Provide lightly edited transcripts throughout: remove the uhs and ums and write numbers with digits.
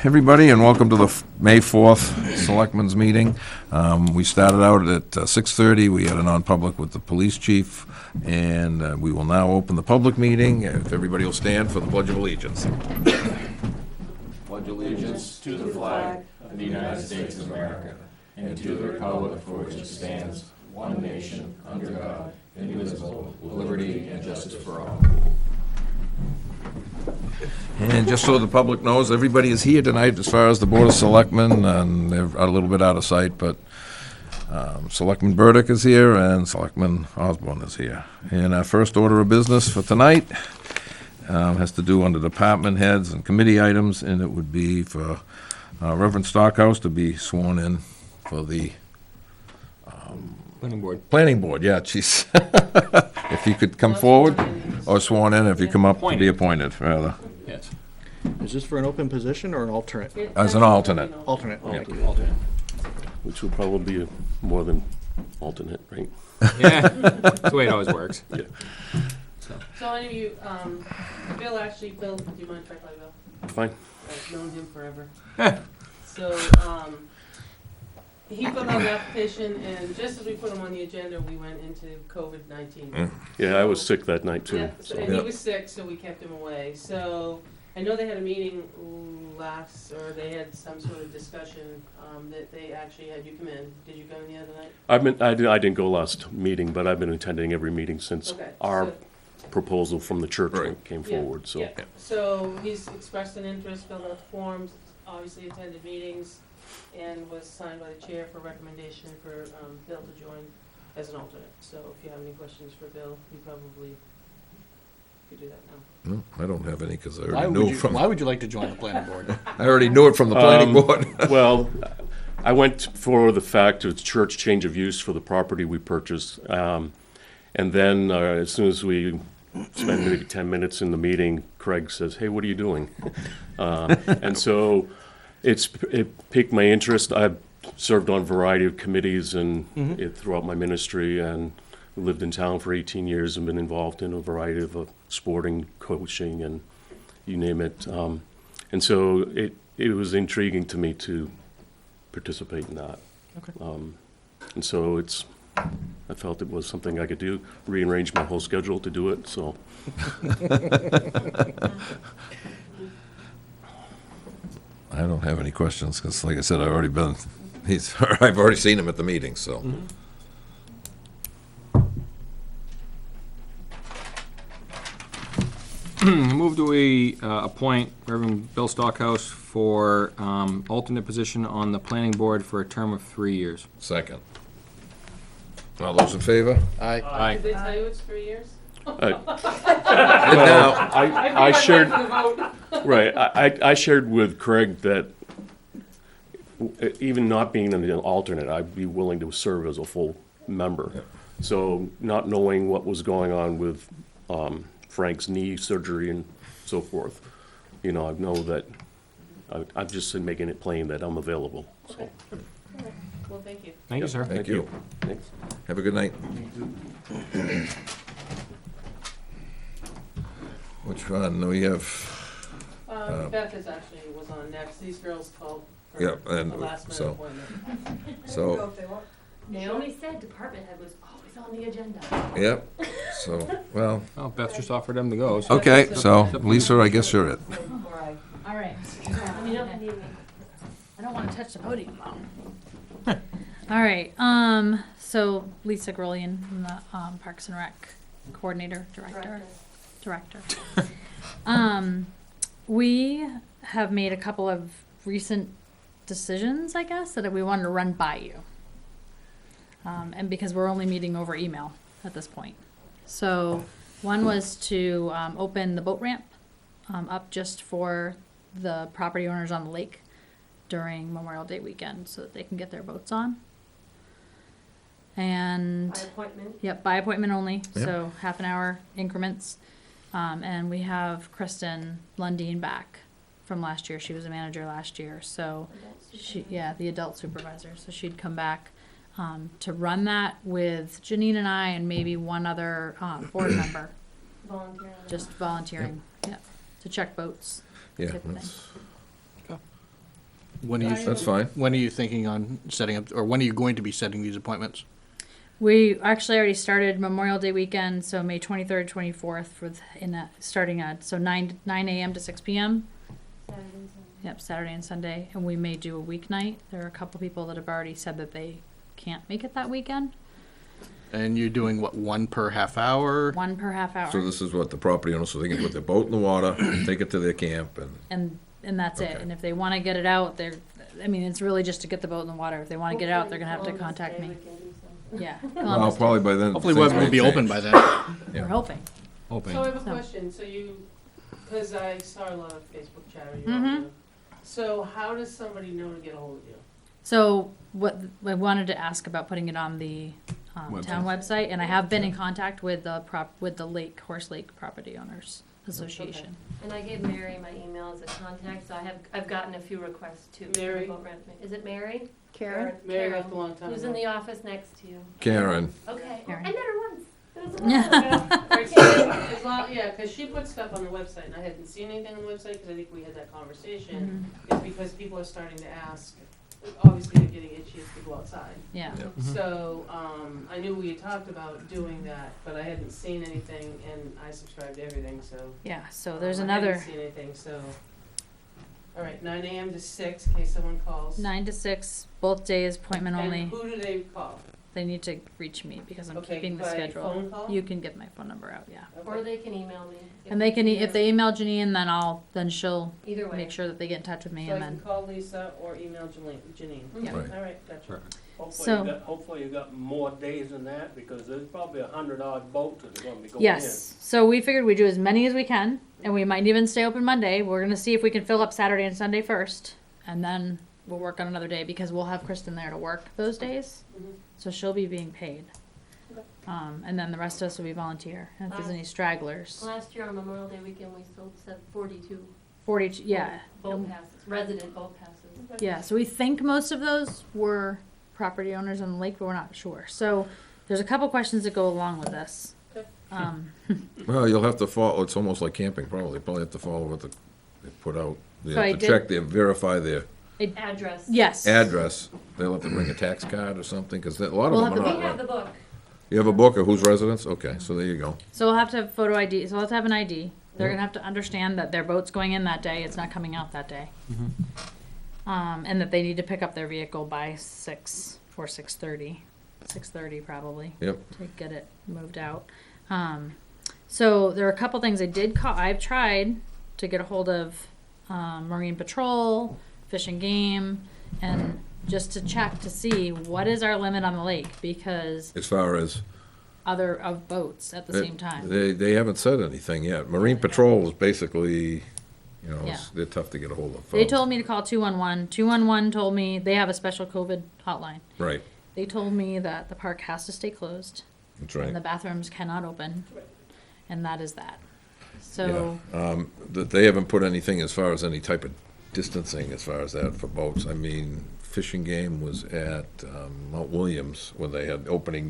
everybody, and welcome to the May 4th Selectmen's meeting. We started out at 6:30. We had a non-public with the police chief, and we will now open the public meeting. If everybody will stand for the Pledge of Allegiance. Pledge allegiance to the flag of the United States of America and to the republic for which it stands, one nation, under God, indivisible, with liberty and justice for all. And just so the public knows, everybody is here tonight as far as the Board of Selectmen, and they're a little bit out of sight, but Selectman Burdick is here and Selectman Osborne is here. And our first order of business for tonight has to do under department heads and committee items, and it would be for Reverend Stockhouse to be sworn in for the Planning Board, yeah, geez. If you could come forward, or sworn in, if you come up to be appointed, rather. Yes. Is this for an open position or an alternate? As an alternate. Alternate. Yeah, Thank you. alternate. Which will probably be more than alternate, right? Yeah, that's the way it always works. Yeah. So any of you, Bill, do you mind if I call you Bill? Fine. I've known him forever. So, he filled out an application, and just as we put him on the agenda, we went into COVID-19. Yeah, I was sick that night too. Yeah, So. and he was sick, so we kept him away. So, I know they had a meeting they had some sort of discussion, that they actually had you come in. Did you come in the other night? I didn't go last meeting, but I've been attending every meeting since Okay, our so- proposal from the church Right. came Yeah, forward. So. yeah. So he's expressed an interest, filled out the forms, obviously attended meetings, and was signed by the chair for recommendation for Bill to join as an alternate. So if you have any questions for Bill, you probably could do that now. No, I don't have any, because I Why already knew would, it from, why would you like to join the planning board? I already knew it from the planning board. Well, I went for the fact it's church change of use for the property we purchased. And then as soon as we spent maybe 10 minutes in the meeting, Craig says, "Hey, what are you doing?" And so it piqued my interest. I've served on a variety of committees and throughout my ministry, and lived in town for 18 years and been involved in a variety of sporting, coaching, and you name it. And so it was intriguing to me to participate in that. Okay. And so I felt it was something I could do, rearrange my whole schedule to do it, so. I don't have any questions, because like I said, I've already seen him at the meeting, so. Move to we appoint Reverend Bill Stockhouse for alternate position on the planning board for a term of 3 years. Second. All those in favor? Aye. Did they tell you it's 3 years? Now, I shared, right, I shared with Craig that even not being an alternate, I'd be willing to serve as a full member. So not knowing what was going on with Frank's knee surgery and so forth, I know that I'm just making it plain that I'm available, so. Okay. Well, thank you. Thank you, sir. thank you. Thanks. Have a good night. Which one? We have, Beth was on next. These girls called for Yeah, and a last minute so- appointment. so, Naomi said department head was always on the agenda. yep, so, well, Well, Beth just offered him to go. So. okay, so Lisa, I guess you're it. All right. I don't want to touch the podium though. All right, so Lisa Grillian from the Parks and Rec Coordinator, Director. We have made a couple of recent decisions, I guess, that we wanted to run by you. And because we're only meeting over email at this point. So one was to open the boat ramp up just for the property owners on the lake during Memorial Day weekend so that they can get their boats on. And By appointment. Yep, by appointment only, Yep. so half an hour increments. And we have Kristen Lundeen back from last year. She was a manager last year, so the adult supervisor. So she'd come back to run that with Janine and I and maybe one other board member. Volunteer. Just volunteering, yeah, to check boats. Yeah, type of that's- When are you, That's fine. when are you thinking on setting up, or when are you going to be setting these appointments? We actually already started Memorial Day weekend, so May 23rd, 24th, starting at, so 9 a.m. to 6 p.m. Yep, Saturday and Sunday, and we may do a weeknight. There are a couple people that have already said that they can't make it that weekend. And you're doing what, one per half hour? One per half hour. So this is what the property owners, so they can put their boat in the water, take it to their camp, and And that's it. Okay. And if they want to get it out, I mean, it's really just to get the boat in the water. If they want to get it out, they're gonna have to contact me. Yeah. well, Columbus Day. probably by then. Hopefully things we'll may be change. open by then. We're hoping. Hoping. So I have a So- question, so you, because I saw a lot of Facebook chatter you Mhm. all do. So how does somebody know to get a hold of you? So what I wanted to ask about putting it on the town website, and I have been in contact with the Horse Lake Property Owners Association. And I gave Mary my email as a contact, so I've gotten a few requests too. for Mary? boat rent. Is it Mary? Karen? Mary left a long time Who's ago. in the office next to you? Karen, Okay, Karen. I met her once. It was a Yeah. while ago. Right, so as long, yeah, because she put stuff on the website, and I hadn't seen anything on the website, because I think we had that conversation. It's because people are starting to ask, obviously they're getting itchy if people outside. Yeah. Yeah. So, I knew we had talked about doing that, but I hadn't seen anything, and I subscribe to everything, so. Yeah, so there's I another haven't seen anything, so. All right, 9 a.m. to 6, in case someone calls. 9 to 6, both days, appointment only. And who do they call? They need to reach me because I'm Okay, keeping the by schedule. phone call? You can get my phone number out, yeah. Or they can email me. And they can, if they email Janine, then she'll Either way. make sure that they get in touch with me So I and can then, call Lisa or email Janine. Yeah. Right. All right, gotcha. So- Hopefully you got more days than that, because there's probably 100-odd boats that are gonna be going in. yes. So we figured we'd do as many as we can, and we might even stay open Monday. We're gonna see if we can fill up Saturday and Sunday first, and then we'll work on another day because we'll have Kristen there to work those days. Mhm. So she'll be being paid. Okay. And then the rest of us will be volunteer. And if there's any stragglers, Last year on Memorial Day weekend, we sold 42 42, yeah. boat passes, resident boat passes. Yeah, so we think most of those were property owners on the lake, but we're not sure. So there's a couple questions that go along with this. Okay. well, you'll have to follow, it's almost like camping, probably, probably have to follow what they put out. They So I have to did- check their, verify their Address. Yes. address. They'll have to bring a tax card or something, because a lot of We'll them have are to not. We have right? the book. You have a book of whose residence? Okay, so there you go. So we'll have to have photo ID. So we'll have to have an ID. They're Yeah. gonna have to understand that their boat's going in that day. It's not coming out that day. And that they need to pick up their vehicle by 6:30, 6:30 probably. Yep. To get it moved out. So there are a couple things I did call. I've tried to get a hold of Marine Patrol, Fish and Game, and just to check to see what is our limit on the lake because As far as. other of boats at the same time. They haven't said anything yet. Marine Patrol is basically, you know, Yeah. they're tough to get a hold of. They told me to call 211. 211 told me they have a special COVID hotline. Right, They told me that the park has to stay closed that's and right. the bathrooms cannot open, and that is that. So That they haven't put anything as far as any type of distancing as far as that for boats. I mean, Fishing Game was at Mount Williams when they had opening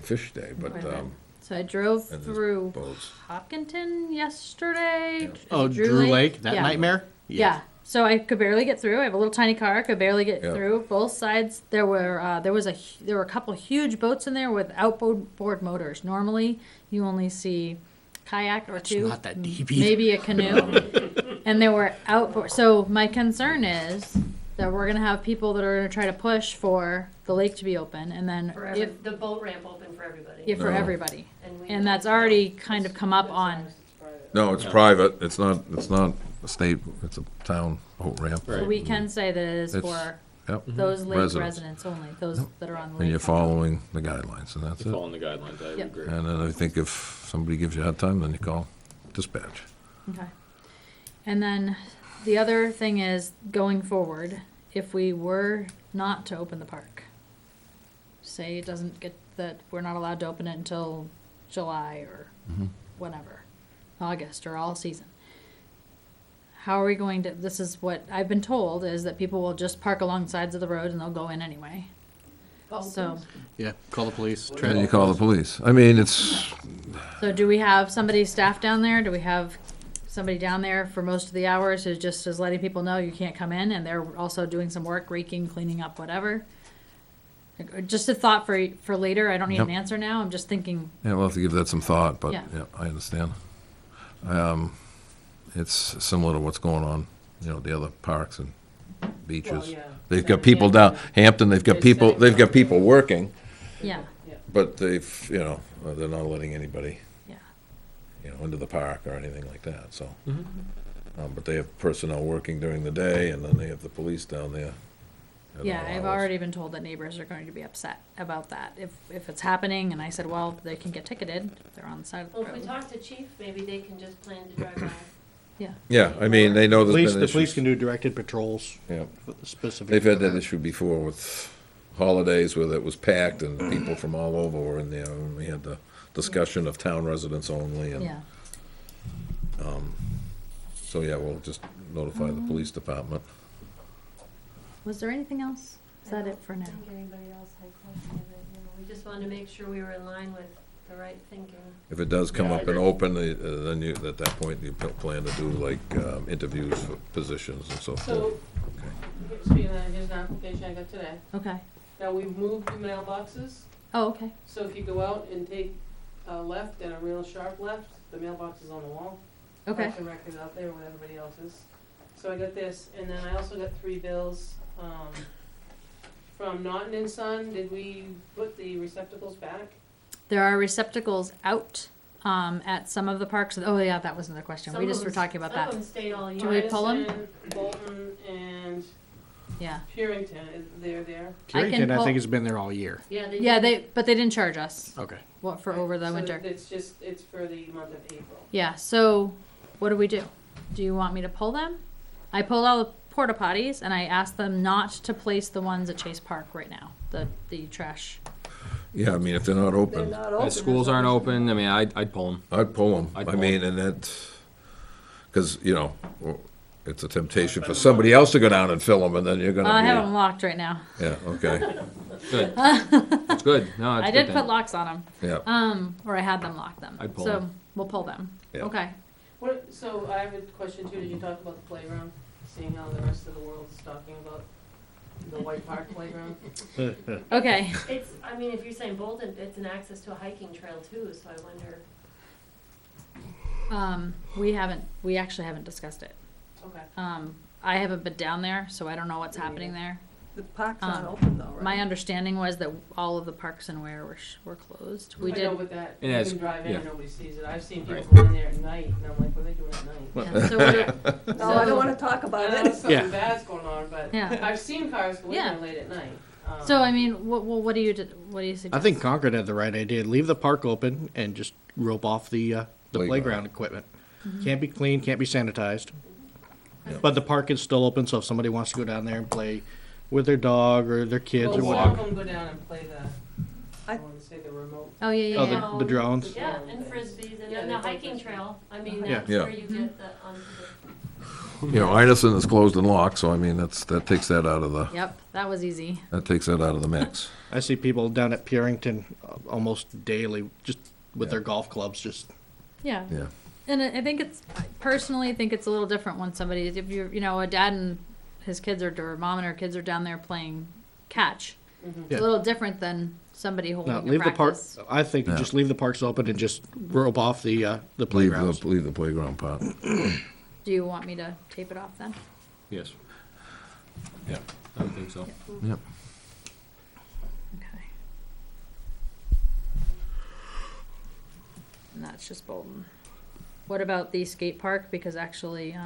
fish day, but, Right. So I drove and there's through boats. Hopkinton yesterday. Oh, Drew Lake, that Yeah. nightmare? Yeah. So I could barely get through. I have a little tiny car. Could barely get Yeah. through both sides. There were a couple huge boats in there with outboard motors. Normally, you only see kayak or It's two, not that deep either. maybe a canoe, and there were outboard. So my concern is that we're gonna have people that are gonna try to push for the lake to be open, and then For if the boat ramp open for everybody. for No. everybody, we- and that's already kind of come up on. No, it's private. It's not a state, it's a town boat ramp. So we can say that it is It's- for Yep. those lake Residents. residents only, those that are on the lake. And you're following the guidelines, and that's You're it. following the guidelines, I Yep. agree. And then I think if somebody gives you a hard time, then you call dispatch. Okay. And then the other thing is going forward, if we were not to open the park, say it doesn't get, that we're not allowed to open it until July or whatever, August or all season. How are we going to, this is what I've been told, is that people will just park along sides of the road and they'll go in anyway. So, Yeah, call the police. And you call the police. I mean, it's, so do we have somebody staff down there? Do we have somebody down there for most of the hours who just is letting people know you can't come in, and they're also doing some work, raking, cleaning up, whatever. Just a thought for later. I don't need an Yep. answer now. I'm just thinking, Yeah, we'll have to give that some thought, but, Yeah. yeah, I understand. It's similar to what's going on, the other parks and beaches. Well, yeah. They've got people down, Hampton, they've got people working, yeah, but they're not letting anybody, yeah. into the park or anything like that, so. But they have personnel working during the day, and then they have the police down there. at Yeah, all I've hours. already been told that neighbors are going to be upset about that if it's happening, and I said, well, they can get ticketed. They're on the side of the Well, if we road. talk to chief, maybe they can just plan to drive by. Yeah, I mean, they know there's been The police issues. can do directed patrols Yeah. for the specific. They've had that issue before with holidays where it was packed and people from all over were in there, and we had the discussion of town residents only, and, Yeah, so, yeah, we'll just notify the police department. was there anything else? Is that it for I now? don't think anybody else had questions, we just wanted to make sure we were in line with the right thinking. If it does come Yeah, I up and agree. open, then you, at that point, you plan to do like, interviews for positions and so forth. So, speaking of that, here's an application I got today. Okay. Now, we've moved the mailboxes, Oh, okay. so if you go out and take a left and a real sharp left, the mailbox is on the wall. Okay. Parks and Rec is out there with everybody else's. So I got this, and then I also got 3 bills, from Naughton and Son. Did we put the receptacles back? There are receptacles out at some of the parks. Oh, yeah, that was another question. We Some of just were them- talking about Some of that. them stayed all Do we year. pull 'em? Madison, Bolton, and Yeah. Purington, they're there. Purington, I pull- think, has been there all year. Yeah, they Yeah, did. but they didn't charge us. Okay. What, for over the So winter? it's for the month of April. Yeah, so what do we do? Do you want me to pull them? I pulled all the porta potties and I asked them not to place the ones at Chase Park right now, the trash. Yeah, I mean, if they're not open, The schools aren't open, I mean, I'd pull them. I'd pull them. I'd I pull mean, and that, because, it's a temptation for somebody else to go down and fill them, and then you're gonna be. I have them locked right now. Yeah, okay, Good. It's good. No, it's I good did then. put locks on them. yeah. Or I had them lock them. I'd pull So them. we'll pull them. Yeah. Okay. So I have a question too. Did you talk about the playground? Seeing how the rest of the world is talking about the White Park playground? Okay. It's, I mean, if you're saying Bolton, it's an access to a hiking trail too, so I wonder. We actually haven't discussed it. Okay. I haven't been down there, so I don't know what's happening there. The park's not Um, open though, right? My understanding was that all of the parks and where were closed. We I know did. with that, It you has- can drive in yeah. and nobody sees it. I've seen people Right. go in there at night, and I'm like, what are they doing at night? Yeah, so we're- No, I don't wanna talk I about know it. something Yeah. bad's going on, but Yeah. I've seen cars go in Yeah. there late at night. So I mean, what do you suggest? I think Concord had the right idea. Leave the park open and just rope off the playground equipment. Can't be clean, can't be sanitized. Yeah. But the park is still open, so if somebody wants to go down there and play with their dog or their kids Well, or some whatever. of them go down and play I I- want to say the remote. Oh yeah, Oh, yeah. the drones. Yeah, and frisbees, and Yeah, then they the play hiking frisbee. trail, I mean, Yeah. that's Yeah. where you get the, onto the. Inoson is closed and locked, so I mean, that takes that out of the, Yep, that was easy. mix. I see people down at Purington almost daily, just with their golf clubs, just, Yeah. Yeah, And I think I personally think it's a little different when somebody, if you're, a dad and his kids or mom and her kids are down there playing catch. Mhm. It's Yeah. a little different than somebody holding no, a leave the park, practice. I think Yeah. just leave the parks open and just rope off the playgrounds. leave the playground part. Do you want me to tape it off then? Yes, Yeah. I would think so. Yep. Okay. And that's just Bolton. What about the skate park? Because actually,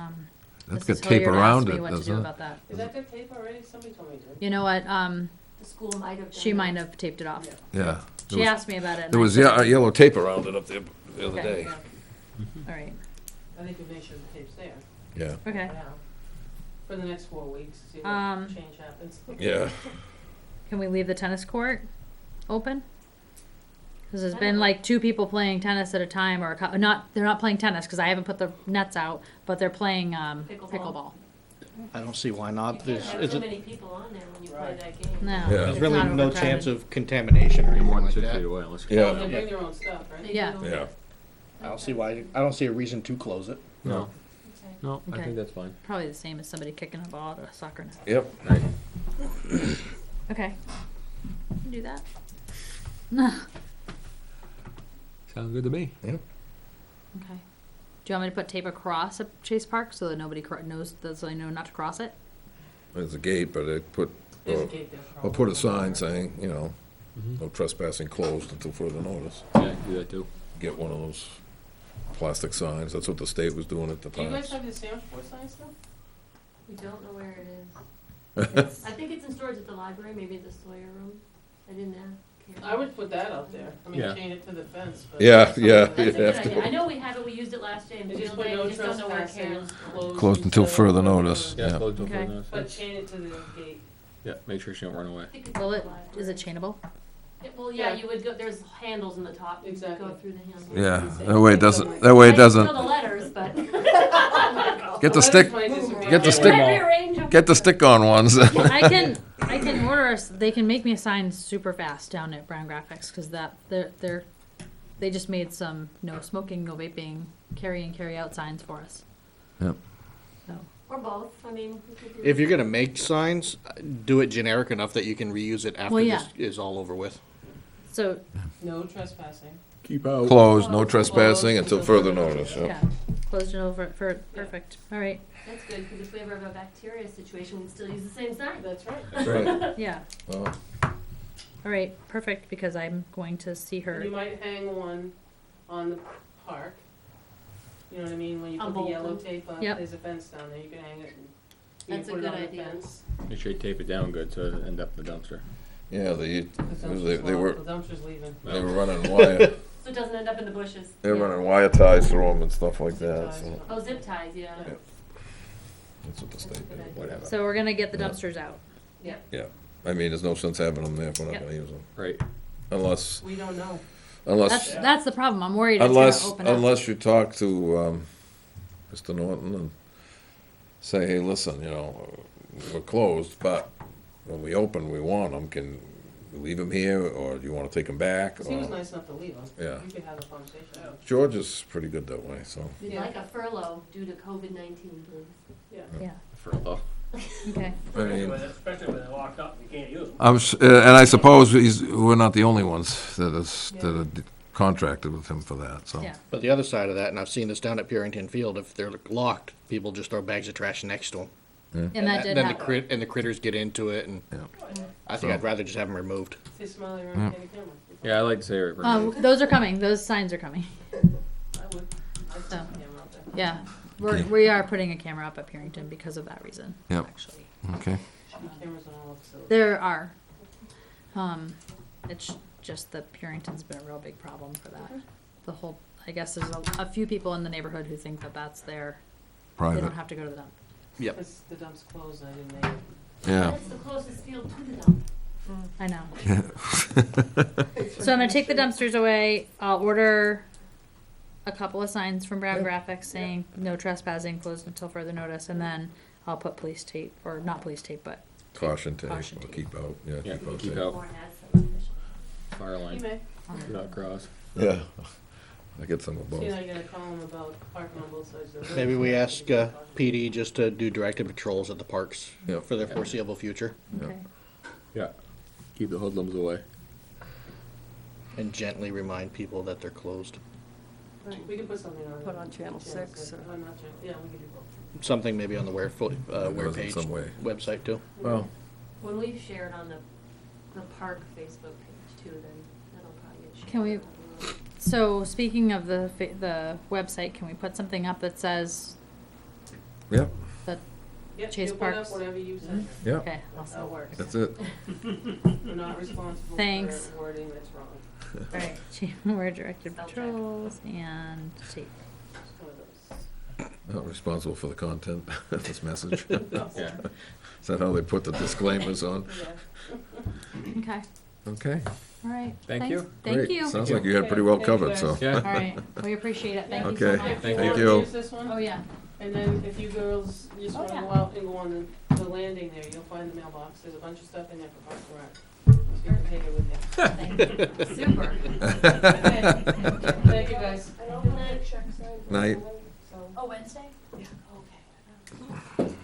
That's Mrs. got tape Hilliard around asked me it, what to do doesn't it? about that. Is that good tape already? Somebody told me to. You know what? The school might have done She might that. have taped it off. Yeah. Yeah. She asked me about it. and There I was said- yellow tape around it up there the other Okay. day. All right. I think we make sure the tape's there. Yeah. Okay. Yeah. For the next 4 weeks, see what Um, change happens. Yeah. Can we leave the tennis court open? Because there's I been don't- like 2 people playing tennis at a time, or they're not playing tennis because I haven't put the nets out, but they're playing pickleball. I don't see why You not. can't There's, have is too it, many people on there when you play Right. that game. No, Yeah. it's there's really not no overcrowded. chance of contamination or You're anything more than like 6 feet that. away unless. Yeah. They bring their own stuff, right? They Yeah. do. Yeah. I don't see a reason to close it. No. Okay. No, I Okay. think that's fine. Probably the same as somebody kicking a ball at a soccer net. Yep. Okay. Do that. Sounds good to me. Okay. Do you want me to put tape across a Chase Park so that nobody knows, so they know not to cross it? There's a gate, but they put, There's a gate there. or put a sign saying, you know, Mhm. no trespassing closed until further notice. Yeah, do that too. Get one of those plastic signs. That's what the state was doing at the Do you guys time. have the Sanford sign still? We don't know where it is. I think it's in storage at the library, maybe the Sawyer room. I didn't ask. I would put that out there. I mean, Yeah. chain it to the fence, but. Yeah, something yeah, that- That's a you'd good have to. idea. I know we have it, we used it last day in They just field put day, no we just don't know where trespassing, Karen's. Closed until further notice. Yeah, Yeah. close until Okay. further notice. But chain it to the gate. Yeah, make sure she don't run away. I think it's Will at it, the library. is it chainable? Yeah, well, yeah, Yeah. you would go, there's handles in the top, you Exactly. go through the handles. Yeah, that way it doesn't, that way it I didn't know doesn't, the letters, but. get the Letters stick, might disappear. get the It stick, might rearrange them. get the stick-on ones. I can order us, they can make me a sign super fast down at Brown Graphics, cause they just made some no smoking, no vaping, carry in, carry out signs for us. Yep. So, Or both, I mean, we could do. If you're gonna make signs, do it generic enough that you can reuse it after Well, yeah. this is all over with. so, No trespassing. Keep out. Closed, no trespassing until further notice, yeah, yeah. closed it over, perfect, alright, That's good, because if we ever have a bacteria situation, we'd still use the same sign. That's right. That's right. yeah, Well, alright, perfect, because I'm going to see her. And you might hang one on the park. You know what I mean? When you On put the yellow Bolton. tape up, Yep. there's a fence down there. You can hang it and you That's a put it good on the idea. fence. Make sure you tape it down good so it doesn't end up in the dumpster. yeah, The they dumpster's were, full. The dumpster's leaving. they were running wire, So it doesn't end up in the bushes. they were running wire ties through them and stuff like that, Zip so ties. Oh, zip ties, yeah. Yeah. that's what the state did. Whatever. So we're gonna get the Yeah. dumpsters out. I mean, there's no sense having them there if we're not Yep. gonna use them. Right. Unless, We don't know. That's the problem, I'm worried it's gonna open up. Unless you talk to, Mr. Norton and say, hey, listen, you know, we're closed, but when we open, we want them, can we leave them here, or do you wanna take them back? 'Cause he was or- nice ghh to leave them. Yeah. You could have a conversation. George is pretty good that way, so. We'd Yeah. like a furlough due to COVID-19, please. Yeah, Furlough. okay, I mean, Especially when they're locked up, you can't use them. and I suppose we're not the only ones that are contracted with him for that, so. yeah, But the other side of that, and I've seen this down at Purington Field, if they're locked, people just throw bags of trash next to them. and that did Then happen. the critters get into it, and Yeah. I think So- I'd rather just have them removed. Say smile around the camera. Yeah, I like to say it. Those are coming, those signs are coming, I would. I'd put the camera out there. yeah. Okay. We are putting a camera up at Purington because of that reason, Yep. actually. Okay. Should be cameras on all the facilities. There are. It's just that Purington's been a real big problem for that. The whole, I guess there's a few people in the neighborhood who think that that's their, they Private, don't have to go to the dump. Yep. Because the dump's closed, I didn't make it. yeah. That's the closest field to the dump. I know. So I'm gonna take the dumpsters away. I'll order a couple of signs from Brown Graphics saying no trespassing, closed until further notice, and then I'll put police tape, or not police tape, but Caution tape, Caution or tape. keep out, yeah, Yeah, keep out keep tape. out. Or has some official. Fire You line. may. Do not cross. Yeah, I get some of both. See, now you're gonna call them about parking on both sides of the road. Maybe we ask PD just to do directed patrols at the parks Yep. for the foreseeable future, Yeah. okay. Yeah. Keep the hoodlums away. and gently remind people that they're closed. We can put something on. Put on Channel 6 or- I'm not channel, yeah, we can do both. Something maybe on the Ware in page, some way. website too. Well, When we share it on the park Facebook page too, then that'll probably get shared. Can we- So speaking of the website, can we put something up that says yep, that, Yep, Chase you'll put up Parks. whatever you send. yep, okay, That's how it works. that's it. We're not responsible Thanks. for wording that's wrong. alright, we're directed Spell check. patrols and tape. It's one of those. Not responsible for the content of this message. Is Yeah. that how they put the disclaimers on? Yeah. Okay, Okay, alright. Thank thanks. you. Thank great. you. Sounds like you had pretty well Thank you, covered, guys. so. Yeah. Alright, we appreciate it, thank you so Okay. much. If you Thank want you. to use this one, Oh, yeah. and then if you girls just Oh, want to yeah. go out and go on the landing there, you'll find the mailbox. There's a bunch of stuff in there for Parks and Rec. So you can take it with you. Super. Okay. Thank you, guys. Night. So Oh, Wednesday? Yeah. Okay. I'm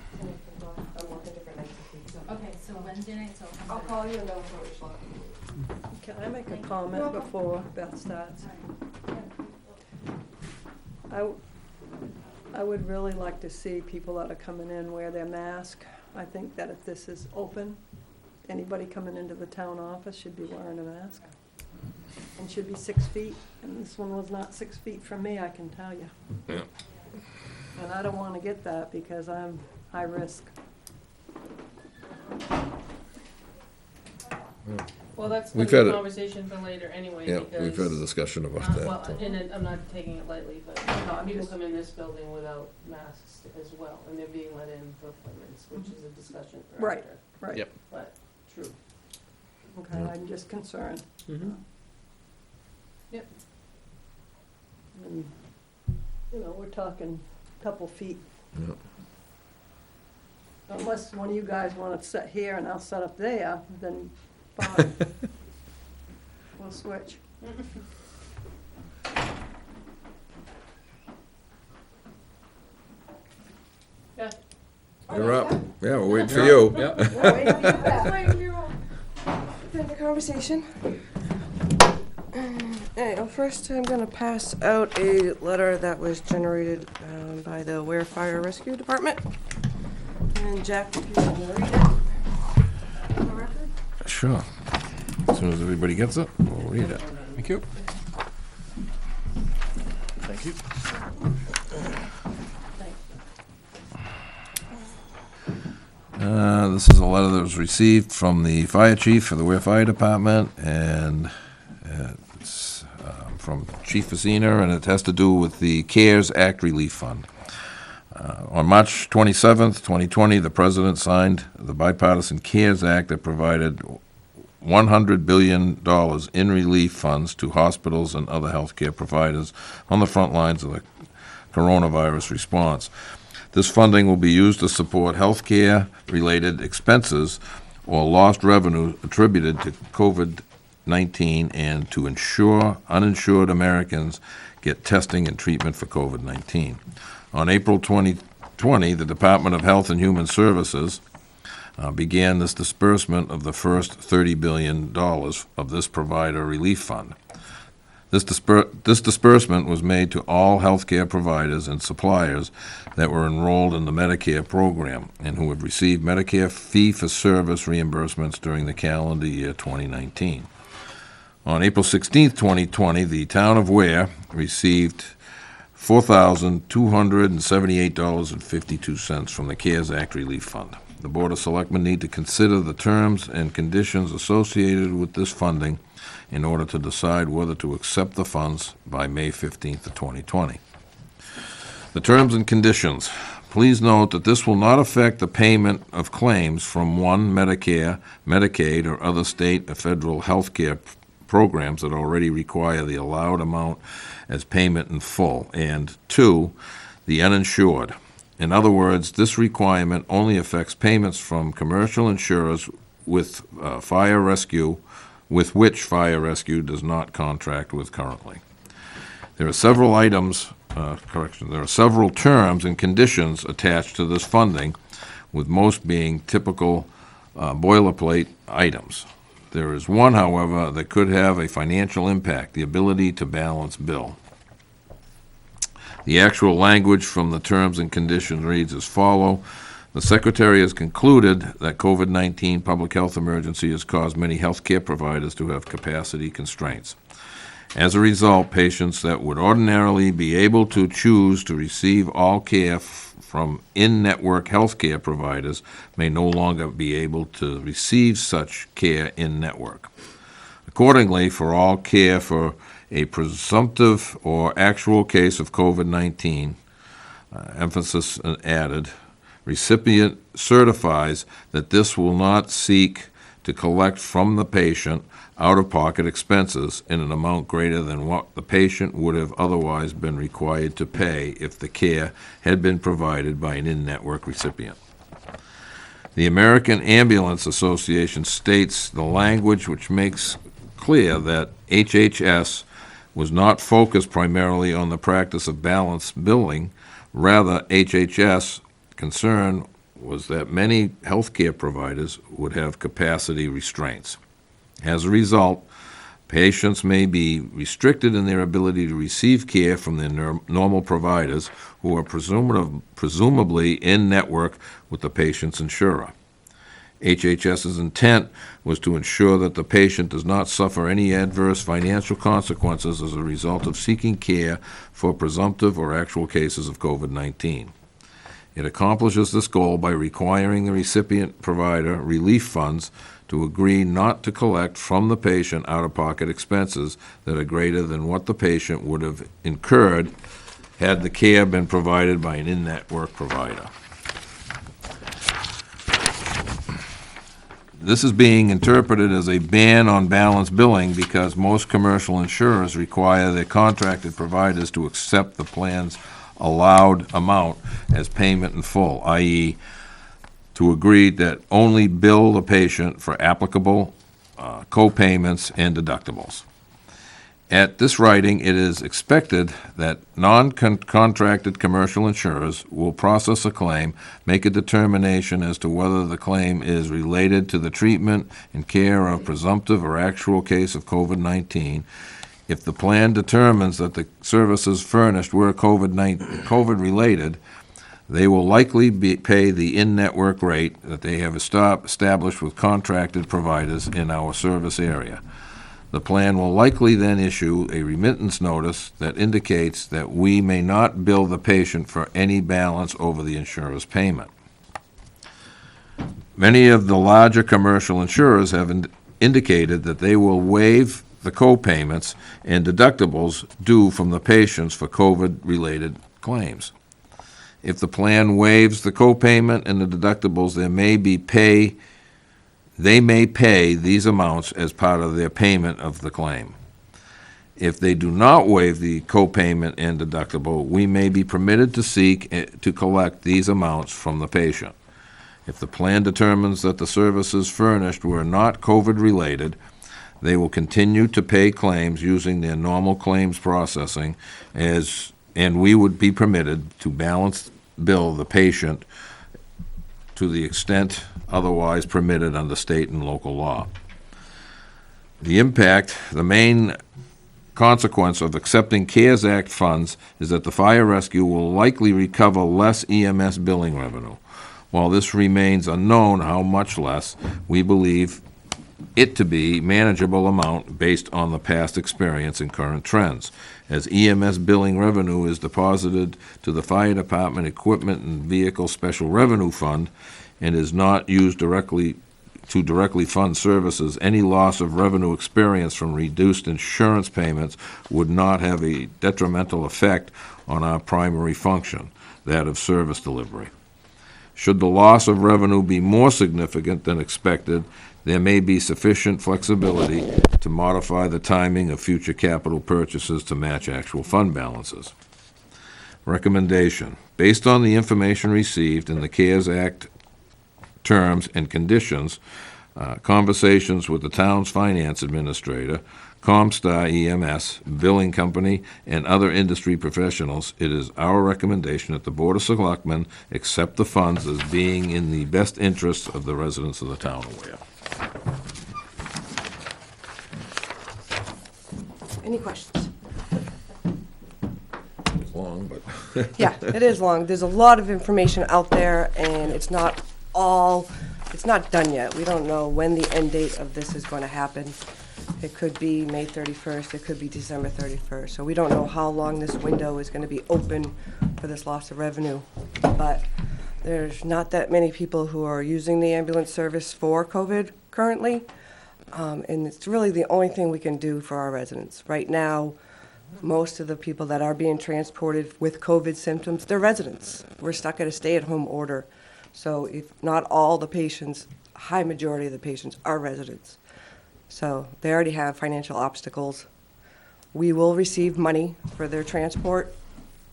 working different nights this week, so. Okay, so Wednesday night, so. I'll call you and I'll tell you what. Can I make a comment before Beth starts? I would really like to see people that are coming in wear their mask. I think that if this is open, anybody coming into the town office should be wearing a mask. And should be 6 feet, and this one was not 6 feet from me, I can tell you. Yeah. And I don't wanna get that because I'm high risk. Well, that's We've gonna be had a a- conversation for later anyway, Yeah, because. we've had a discussion about Well, that. and I'm not taking it lightly, but people come in this building without masks as well, and they're being let in for appointments, which is a discussion for Right. after. Right. Yep. But, true. Okay, I'm just concerned. Yep. And, you know, we're talking a couple feet. Yeah. Unless one of you guys wanna sit here and I'll set up there, then fine. We'll switch. Yeah. You're up. Yeah, we're waiting for you. Yeah. End the conversation. Alright, well, first I'm gonna pass out a letter that was generated by the Ware Fire Rescue Department. And Jack, if you want to read it for the record. Sure. As soon as everybody gets it, we'll read it. Thank you. Thank you. This is a letter that was received from the fire chief for the Ware Fire Department, and it's from Chief Facina, and it has to do with the CARES Act Relief Fund. On March 27th, 2020, the President signed the bipartisan CARES Act that provided $100 billion in relief funds to hospitals and other healthcare providers on the front lines of the coronavirus response. This funding will be used to support healthcare-related expenses or lost revenue attributed to COVID-19 and to ensure uninsured Americans get testing and treatment for COVID-19. On April 2020, the Department of Health and Human Services began this disbursement of the first $30 billion of this provider relief fund. This disbursement was made to all healthcare providers and suppliers that were enrolled in the Medicare program and who had received Medicare fee-for-service reimbursements during the calendar year 2019. On April 16, 2020, the town of Ware received $4,278.52 from the CARES Act Relief Fund. The Board of Selectmen need to consider the terms and conditions associated with this funding in order to decide whether to accept the funds by May 15th of 2020. The terms and conditions. Please note that this will not affect the payment of claims from 1, Medicare, Medicaid, or other state or federal health care programs that already require the allowed amount as payment in full, and 2, the uninsured. In other words, this requirement only affects payments from commercial insurers with which fire rescue does not contract with currently. There are several there are several terms and conditions attached to this funding, with most being typical boilerplate items. There is one, however, that could have a financial impact: the ability to balance bill. The actual language from the terms and conditions reads as follows. The Secretary has concluded that COVID-19 public health emergency has caused many healthcare providers to have capacity constraints. As a result, patients that would ordinarily be able to choose to receive all care from in-network healthcare providers may no longer be able to receive such care in-network. Accordingly, for all care for a presumptive or actual case of COVID-19, emphasis added, recipient certifies that this will not seek to collect from the patient out-of-pocket expenses in an amount greater than what the patient would have otherwise been required to pay if the care had been provided by an in-network recipient. The American Ambulance Association states the language which makes clear that HHS was not focused primarily on the practice of balanced billing Rather, HHS concern was that many healthcare providers would have capacity restraints. As a result, patients may be restricted in their ability to receive care from their normal providers who are presumably in network with the patient's insurer. HHS's intent was to ensure that the patient does not suffer any adverse financial consequences as a result of seeking care for presumptive or actual cases of COVID-19. It accomplishes this goal by requiring the recipient provider relief funds to agree not to collect from the patient out-of-pocket expenses that are greater than what the patient would have incurred had the care been provided by an in-network provider. This is being interpreted as a ban on balance billing because most commercial insurers require their contracted providers to accept the plan's allowed amount as payment in full, i.e., to agree that only bill the patient for applicable co-payments and deductibles. At this writing, it is expected that non-contracted commercial insurers will process a claim, make a determination as to whether the claim is related to the treatment and care of presumptive or actual case of COVID-19. If the plan determines that the services furnished were COVID-related, they will likely pay the in-network rate that they have established with contracted providers in our service area. The plan will likely then issue a remittance notice that indicates that we may not bill the patient for any balance over the insurer's payment. Many of the larger commercial insurers have indicated that they will waive the co-payments and deductibles due from the patients for COVID-related claims. If the plan waives the co-payment and the deductibles, they may pay these amounts as part of their payment of the claim. If they do not waive the co-payment and deductible, we may be permitted to seek to collect these amounts from the patient. If the plan determines that the services furnished were not COVID-related, they will continue to pay claims using their normal claims processing, and we would be permitted to balance bill the patient to the extent otherwise permitted under state and local law. The main consequence of accepting CARES Act funds is that the fire rescue will likely recover less EMS billing revenue. While this remains unknown how much less, we believe it to be manageable amount based on the past experience and current trends. As EMS billing revenue is deposited to the Fire Department Equipment and Vehicle Special Revenue Fund and is not used directly fund services, any loss of revenue experienced from reduced insurance payments would not have a detrimental effect on our primary function, that of service delivery. Should the loss of revenue be more significant than expected, there may be sufficient flexibility to modify the timing of future capital purchases to match actual fund balances. Recommendation. Based on the information received in the CARES Act terms and conditions, conversations with the town's finance administrator, Comstar EMS, billing company, and other industry professionals, it is our recommendation that the Board of Selectmen accept the funds as being in the best interests of the residents of the town of Ware. Any questions? It's long, but Yeah, it is long. There's a lot of information out there, and it's not done yet. We don't know when the end date of this is going to happen. It could be May 31st, it could be December 31st. So we don't know how long this window is going to be open for this loss of revenue. But there's not that many people who are using the ambulance service for COVID currently. And it's really the only thing we can do for our residents. Right now, most of the people that are being transported with COVID symptoms, they're residents. We're stuck at a stay-at-home order. So if not all the patients, a high majority of the patients are residents. So they already have financial obstacles. We will receive money for their transport.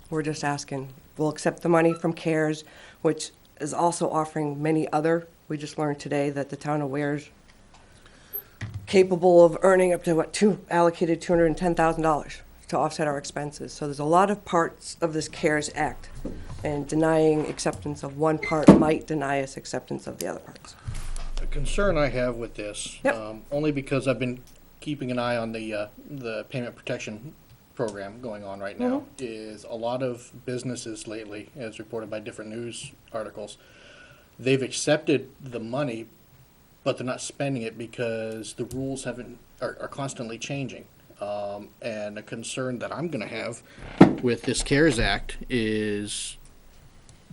We're just asking. We'll accept the money from CARES, which is also offering many other. We just learned today that the town of Ware's capable of earning up to allocated $210,000 to offset our expenses. So there's a lot of parts of this CARES Act, and denying acceptance of one part might deny us acceptance of the other parts. The concern I have with this, Yep. only because I've been keeping an eye on the payment protection program going on right now, is a lot of businesses lately, as reported by different news articles, they've accepted the money, but they're not spending it because the rules are constantly changing. And a concern that I'm gonna have with this CARES Act is,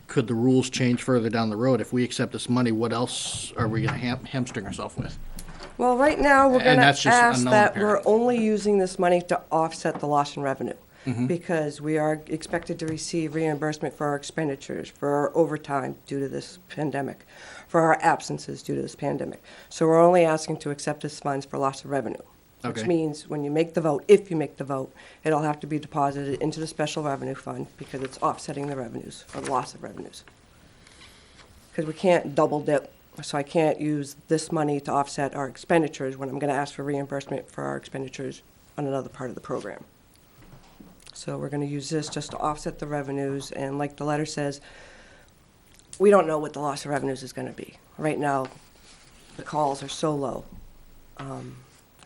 could the rules change further down the road? If we accept this money, what else are we gonna hamstring ourselves with? Well, right now, we're And gonna that's just ask unknown, that we're apparently. only using this money to offset the loss in revenue. Mm-hmm. Because we are expected to receive reimbursement for our expenditures, for our overtime due to this pandemic, for our absences due to this pandemic. So we're only asking to accept this funds for loss of revenue. Which Okay. means when you make the vote, if you make the vote, it'll have to be deposited into the special revenue fund because it's offsetting the revenues, or the loss of revenues. Because we can't double dip, so I can't use this money to offset our expenditures when I'm gonna ask for reimbursement for our expenditures on another part of the program. So we're gonna use this just to offset the revenues, and like the letter says, we don't know what the loss of revenues is gonna be. Right now, the calls are so low.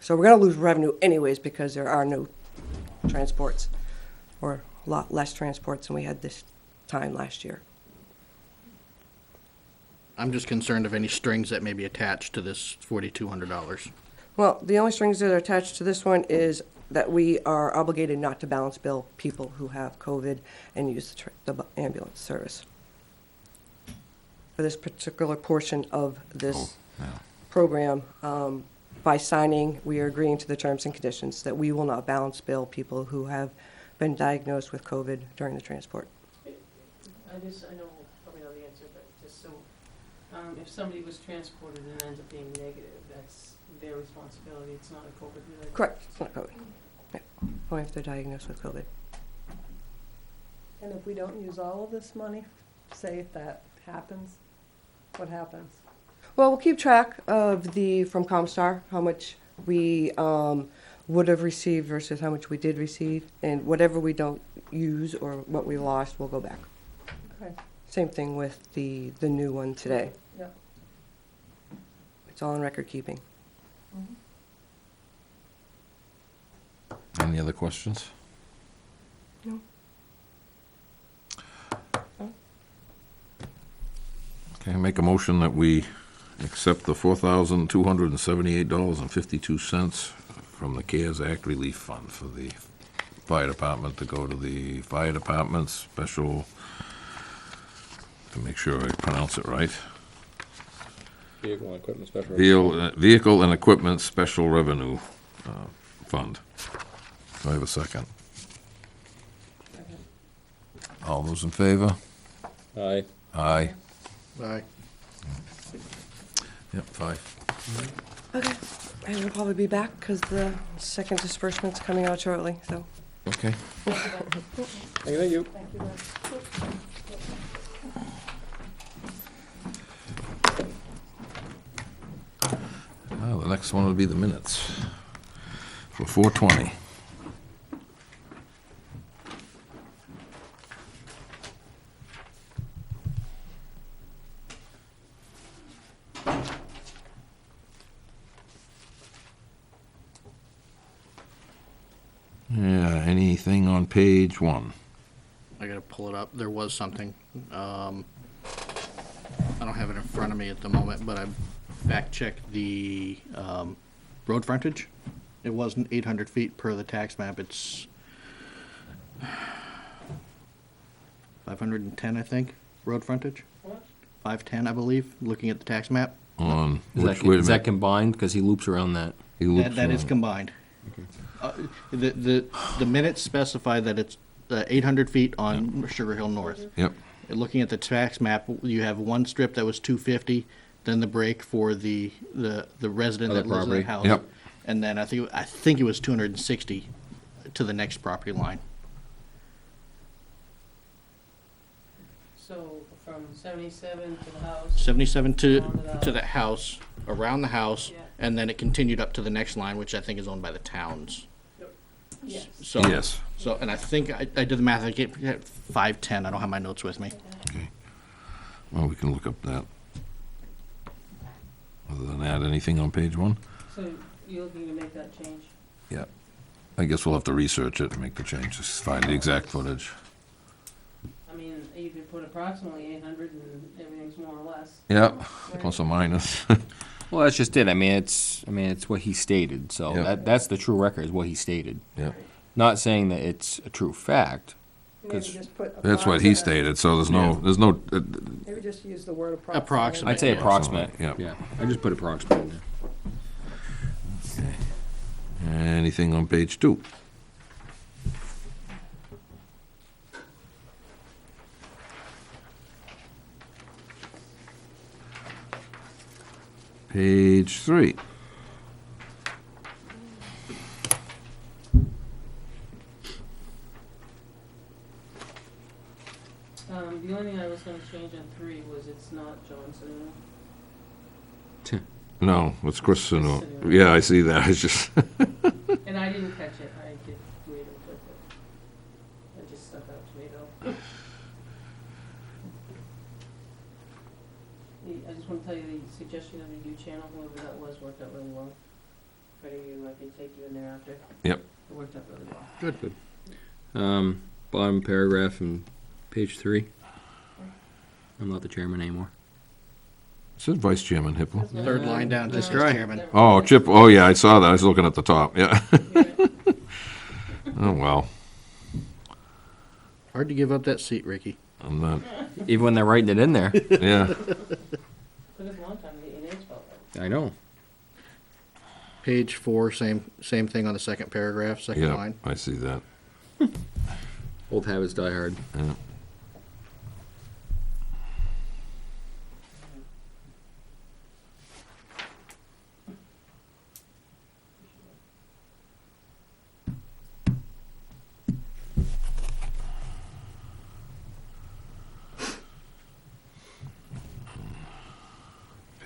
So we're gonna lose revenue anyways because there are no transports, or a lot less transports than we had this time last year. I'm just concerned of any strings that may be attached to this $4,200. Well, the only strings that are attached to this one is that we are obligated not to balance bill people who have COVID and use the ambulance service. For this particular portion of this program, by signing, we are agreeing to the terms and conditions that we will not balance bill people who have been diagnosed with COVID during the transport. I know probably know the answer, but just so, if somebody was transported and ends up being negative, that's their responsibility, it's not a COVID related? Correct, it's not COVID. Yeah. Only if they're diagnosed with COVID. And if we don't use all of this money, say if that happens, what happens? Well, we'll keep track of from ComStar, how much we would have received versus how much we did receive, and whatever we don't use or what we lost, will go back. Okay, Same thing with the new one today. yeah. It's all in record keeping. Any other questions? No. Okay, make a motion that we accept the $4,278.52 from the CARES Act Relief Fund for the fire department to go to the fire department's special, to make sure I pronounce it right, Vehicle and equipment special. Vehicle and Equipment Special Revenue Fund. Do I have a second? All those in favor? Aye. Aye. Aye. Yep, 5. Okay. And we'll probably be back because the second disbursement's coming out shortly, so. Okay. Thank you. Thank you, Lynn. The next one will be the minutes for 4/20. Yeah, anything on page 1? I gotta pull it up. There was something. I don't have it in front of me at the moment, but I fact-checked the road frontage. It wasn't 800 feet per the tax map. It's 510, I think, road frontage. What? 510, I believe, looking at the tax map. On, Is which, that, wait a is that minute. combined? Because he loops around that. He loops That is around. combined. The minutes specify that it's 800 feet on Sugar Hill North. Yep, Looking at the tax map, you have one strip that was 250, then the break for the resident Other that lives in the property. house. Yep. And then I think it was 260 to the next property line. So from 77 to the house? 77 to Onto the house, around the house, Yeah. and then it continued up to the next line, which I think is owned by the towns. Yes. So, Yes. So, and I think I did the math, I get 510, I don't have my notes with me. Well, we can look up that. Other than that, anything on page 1? So you're looking to make that change? Yeah. I guess we'll have to research it and make the changes, find the exact footage. I mean, you could put approximately 800 and everything's more or less. Yeah, plus or minus. Well, that's just it. I mean, it's what he stated. So Yeah. that's the true record is what he stated. Yeah. Not saying that it's a true fact. Maybe just put. That's what he stated, so there's no, Maybe just use the word approximate. Approximate. I'd say approximate. Yeah. Yeah. I just put approximate in there. anything on page 2? Page 3. The only thing I was gonna change on 3 was it's not Johnson. No, it's Chris Sinu. Yeah, I see that. It's just, And I didn't catch it, I did read it, but it just stuck out to me though. I just wanna tell you, the suggestion of a new channel, whoever that was, worked out really well. Ready, I can take you in there after. Yep. It worked out really well. Good. Bottom paragraph in page 3. I'm not the chairman anymore. it says Vice Chairman Hippel. Third line down, just says chairman. Oh, Chip, oh yeah, I saw that. I was looking at the top, yeah. Oh, well, Hard to give up that seat, Ricky. I'm not, Even when they're writing it in there. yeah. Took us a long time to get your name spelled right. I know. Page 4, same thing on the second paragraph, second Yeah, line. I see that. Old habits die hard. Yeah.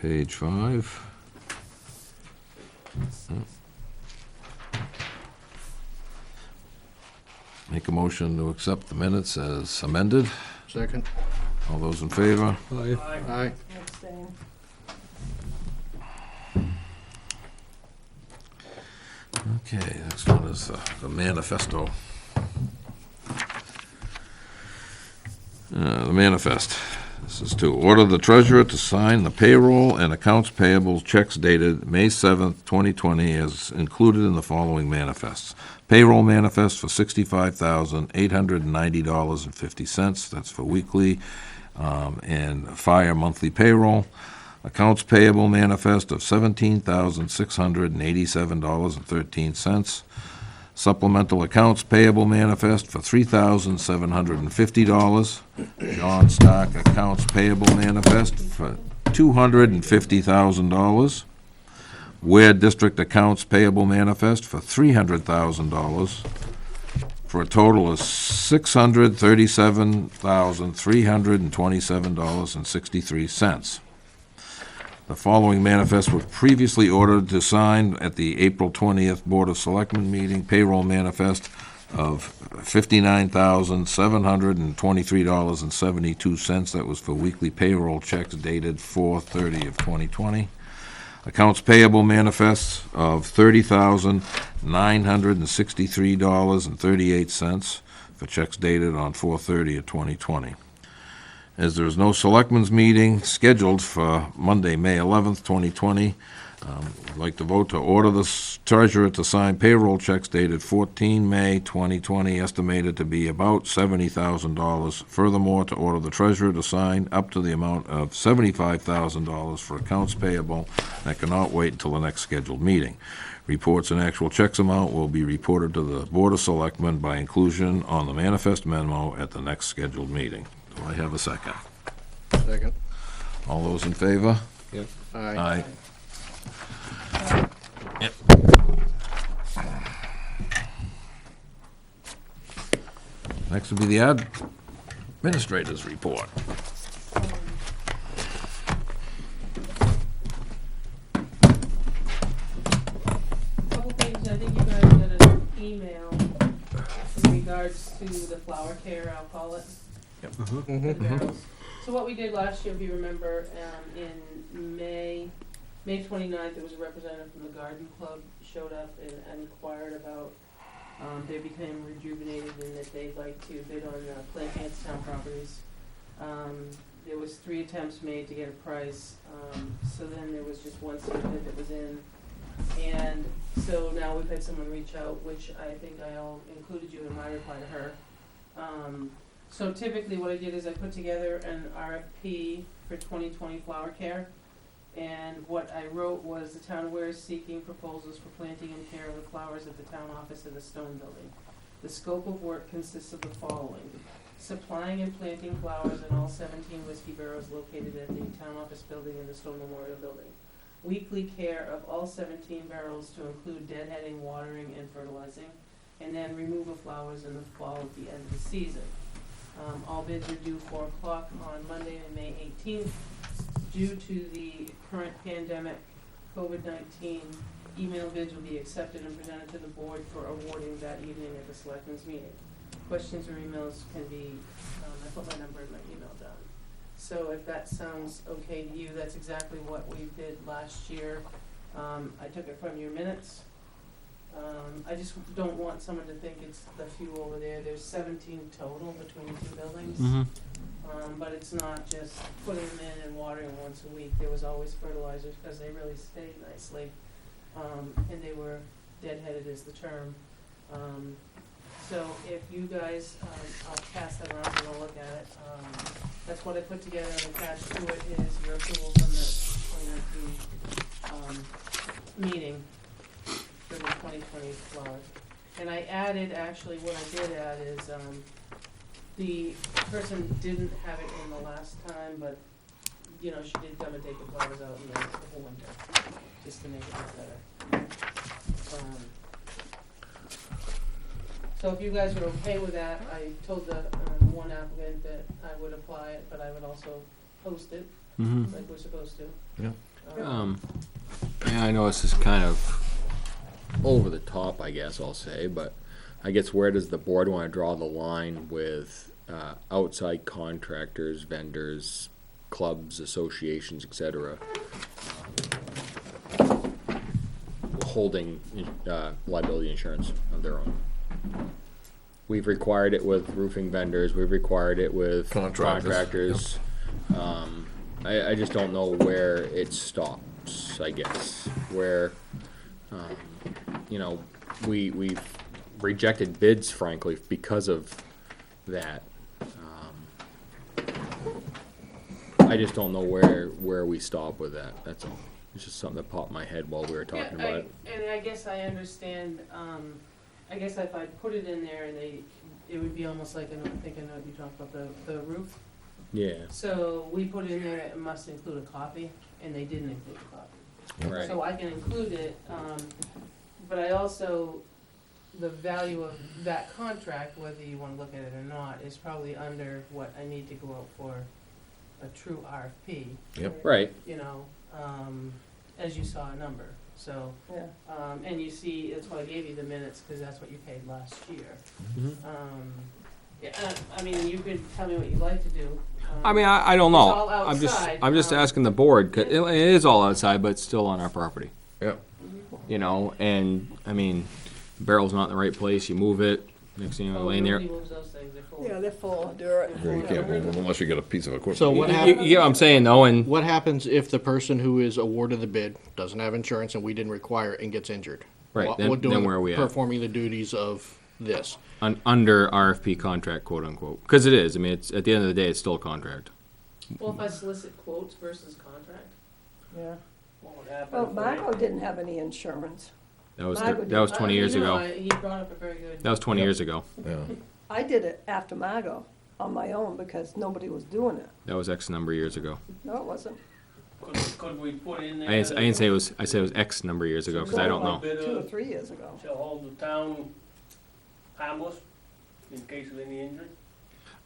Page 5. Make a motion to accept the minutes as amended. Second. All those in favor? Aye. Abstain. Okay, next one is the manifesto. The manifest. This is to order the treasurer to sign the payroll and accounts payable checks dated May 7th, 2020, as included in the following manifests. Payroll manifest for $65,890.50. That's for weekly and fire monthly payroll. Accounts payable manifest of $17,687.13. Supplemental accounts payable manifest for $3,750. John Stark accounts payable manifest for $250,000. Ware District accounts payable manifest for $300,000, for a total of $637,327.63. The following manifests were previously ordered to sign at the April 20th Board of Selectmen meeting. Payroll manifest of $59,723.72. That was for weekly payroll checks dated 4/30 of 2020. Accounts payable manifests of $30,963.38 for checks dated on 4/30 of 2020. As there is no selectmen's meeting scheduled for Monday, May 11th, 2020, I'd like to vote to order the treasurer to sign payroll checks dated 14 May 2020, estimated to be about $70,000. Furthermore, to order the treasurer to sign up to the amount of $75,000 for accounts payable that cannot wait until the next scheduled meeting. Reports and actual checks amount will be reported to the Board of Selectmen by inclusion on the manifest memo at the next scheduled meeting. Do I have a second? Second. All those in favor? Yep. Aye. Yep. Next will be the administrator's report. Couple things, I think you guys got an email regards to the flower care, I'll call it. For the barrels. So what we did last year, if you remember, in May 29th, there was a representative from the garden club showed up and inquired about, they became rejuvenated and that they'd like to bid on planting at town properties. There was 3 attempts made to get a price, so then there was just one seed bid that was in. And so now we've had someone reach out, which I think I all included you in my reply to her. So typically what I did is I put together an RFP for 2020 flower care. And what I wrote was the town of Ware is seeking proposals for planting and care of the flowers at the town office in the Stone Building. The scope of work consists of the following: supplying and planting flowers in all 17 whiskey barrels located at the town office building and the Stone Memorial Building. Weekly care of all 17 barrels to include deadheading, watering, and fertilizing, and then removal of flowers in the fall at the end of the season. All bids are due 4 o'clock on Monday, May 18th. Due to the current pandemic, COVID-19, email bids will be accepted and presented to the board for awarding that evening at the Selectmen's meeting. Questions or emails can be, I put my number in my email down. So if that sounds okay to you, that's exactly what we did last year. I took it from your minutes. I just don't want someone to think it's the few over there. There's 17 total between the 2 buildings. But it's not just putting them in and watering them once a week. There was always fertilizers because they really stayed nicely. And they were deadheaded is the term. So if you guys, I'll pass that around and we'll look at it. That's what I put together, and attached to it is your approval from the 2019 meeting for the 2020 flowers. And I added, actually, what I did add is the person didn't have it in the last time, but you know, she did come and take the flowers out in the whole winter, just to make it look better. So if you guys are okay with that, I told the one applicant that I would apply it, but I would also post it, like we're supposed to. Yeah. Yeah, I know this is kind of over the top, I guess I'll say, but I guess where does the board want to draw the line with outside contractors, vendors, clubs, associations, etc., holding liability insurance of their own? We've required it with roofing vendors. We've required it with contractors. I just don't know where it stops, I guess. Where, you know, we've rejected bids, frankly, because of that. I just don't know where we stop with that. That's all. It's just something that popped in my head while we were talking about it. And I guess I understand, I guess if I put it in there and it would be almost like, I think I know what you talked about, the roof. Yeah. So we put in there, it must include a copy, and they didn't include a copy. Right. So I can include it, but I also, the value of that contract, whether you wanna look at it or not, is probably under what I need to go out for a true RFP. Yep. Right. You know, as you saw a number, so, Yeah. and you see, that's why I gave you the minutes, cause that's what you paid last year. Yeah, I mean, you could tell me what you'd like to do. I mean, I don't know. It's all outside, I'm just asking the board, 'cause it is all outside, but it's still on our property. Yeah. You know, and I mean, the barrel's not in the right place. You move it. Next thing you know, Oh, laying there. nobody moves those things, they're full. Yeah, they're full of dirt. You can't move them unless you get a piece of equipment. So what You happens? get what I'm saying, though, and What happens if the person who is awarded the bid doesn't have insurance and we didn't require it and gets injured? Right, What- then- we're doing- then where are we at? Performing the duties of this. under RFP contract, quote unquote, because it is. I mean, it's at the end of the day, it's still a contract. Well, if I solicit quotes versus contract, Yeah. What would happen Well, if Margot didn't have any insurance. That was Margot that was did. 20 years you know, ago. He brought up a very good. That was 20 years ago. Yeah. I did it after Margot on my own because nobody was doing it. That was X number of years ago. No, it wasn't. Could we put in there? I didn't say it was. I said it was X number of years ago because I don't know. 2 or 3 years ago. To hold the town harmless in case of any injury?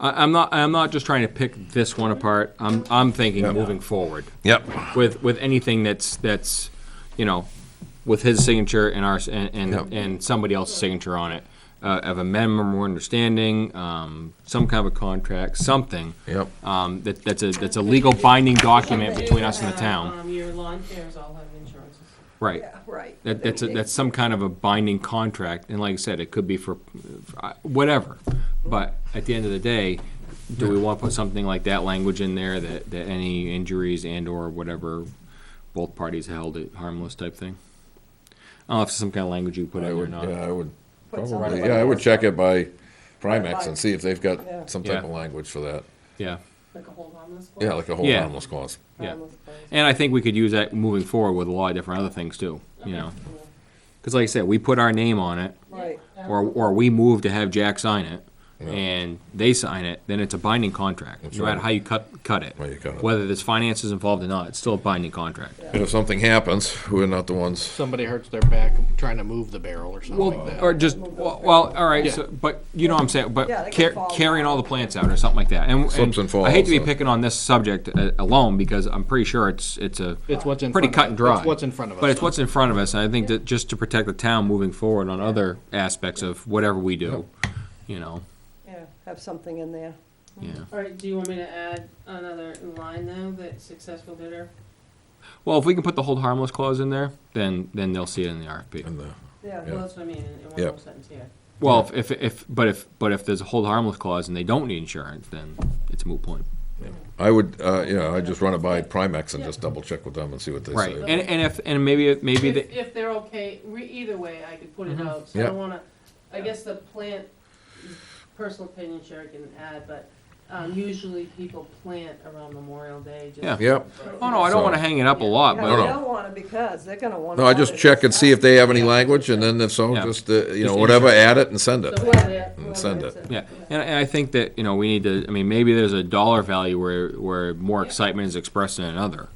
I'm not just trying to pick this one apart. I'm thinking Yeah. moving forward Yep. with anything that's you know with his signature and ours and Yep. and somebody else's signature on it. of a memorandum of understanding, some kind of a contract, something. Yep. That's a legal binding document between us and the town. Your lawn chairs all have insurances. Right. Yeah, right. That's some kind of a binding contract, and like I said, it could be for whatever. But at the end of the day, do we want to put something like that language in there that any injuries and/or whatever, both parties held it harmless type thing? I don't know if it's some kind of language you put in there or not. Yeah, I would Put probably, something yeah, I would else. check it by Primex By- and see if they've Yeah. got some type Yeah. of language for that. Yeah, Like a hold harmless clause? Yeah, like a whole Yeah. harmless clause. yeah. Harmless clause. And I think we could use that moving forward with a lot of different other things too, you know? Cool. Because like I said, we put our name on it, Right. or we move to have Jack sign it, Yeah. and they sign it, then it's a binding contract, That's no matter right. how you cut it. How you cut it. Whether there's finances involved or not, it's still a binding contract. And if something happens, we're not the ones. Somebody hurts their back trying to move the barrel or something like that. Or just, well, all right, so, but, you know what I'm saying, but Yeah, they could fall carrying down. all the plants out or something like that. Slips and I hate to be falls, picking on this subject alone, because I'm pretty sure it's It's what's in pretty front cut of, and dry. It's what's in front of us. But it's what's in front of us, and I think that just to protect the town moving forward on other aspects of whatever we do, you know, Yeah, have something in there. yeah. All right, do you want me to add another line though, that successful bidder? Well, if we can put the hold harmless clause in there, then they'll see it in the RFP. And the, Yeah. Well, that's what I mean, in one Yeah. little sentence here. Well, if there's a hold harmless clause and they don't need insurance, then it's a moot point. I would, I'd just run it by Primex and just double check with them and see what they Right, say. and maybe If, they, if they're okay, either way, I could put it Mm-hmm. out, so I Yeah. don't wanna, I guess the plant, personal opinion, Sherry can add, but, usually people plant around Memorial Day, just. Yeah. Yep. oh no, I don't So- want to hang it up a lot, Yeah, but they no. don't want it because they're gonna want. No, I just check and see if they have any language, and then if so, Yeah. just, Just whatever, insert. add it and send it. So add it, And send it. yeah, and I think that, you know, we need to, I mean, maybe there's a dollar value where more excitement is expressed than another.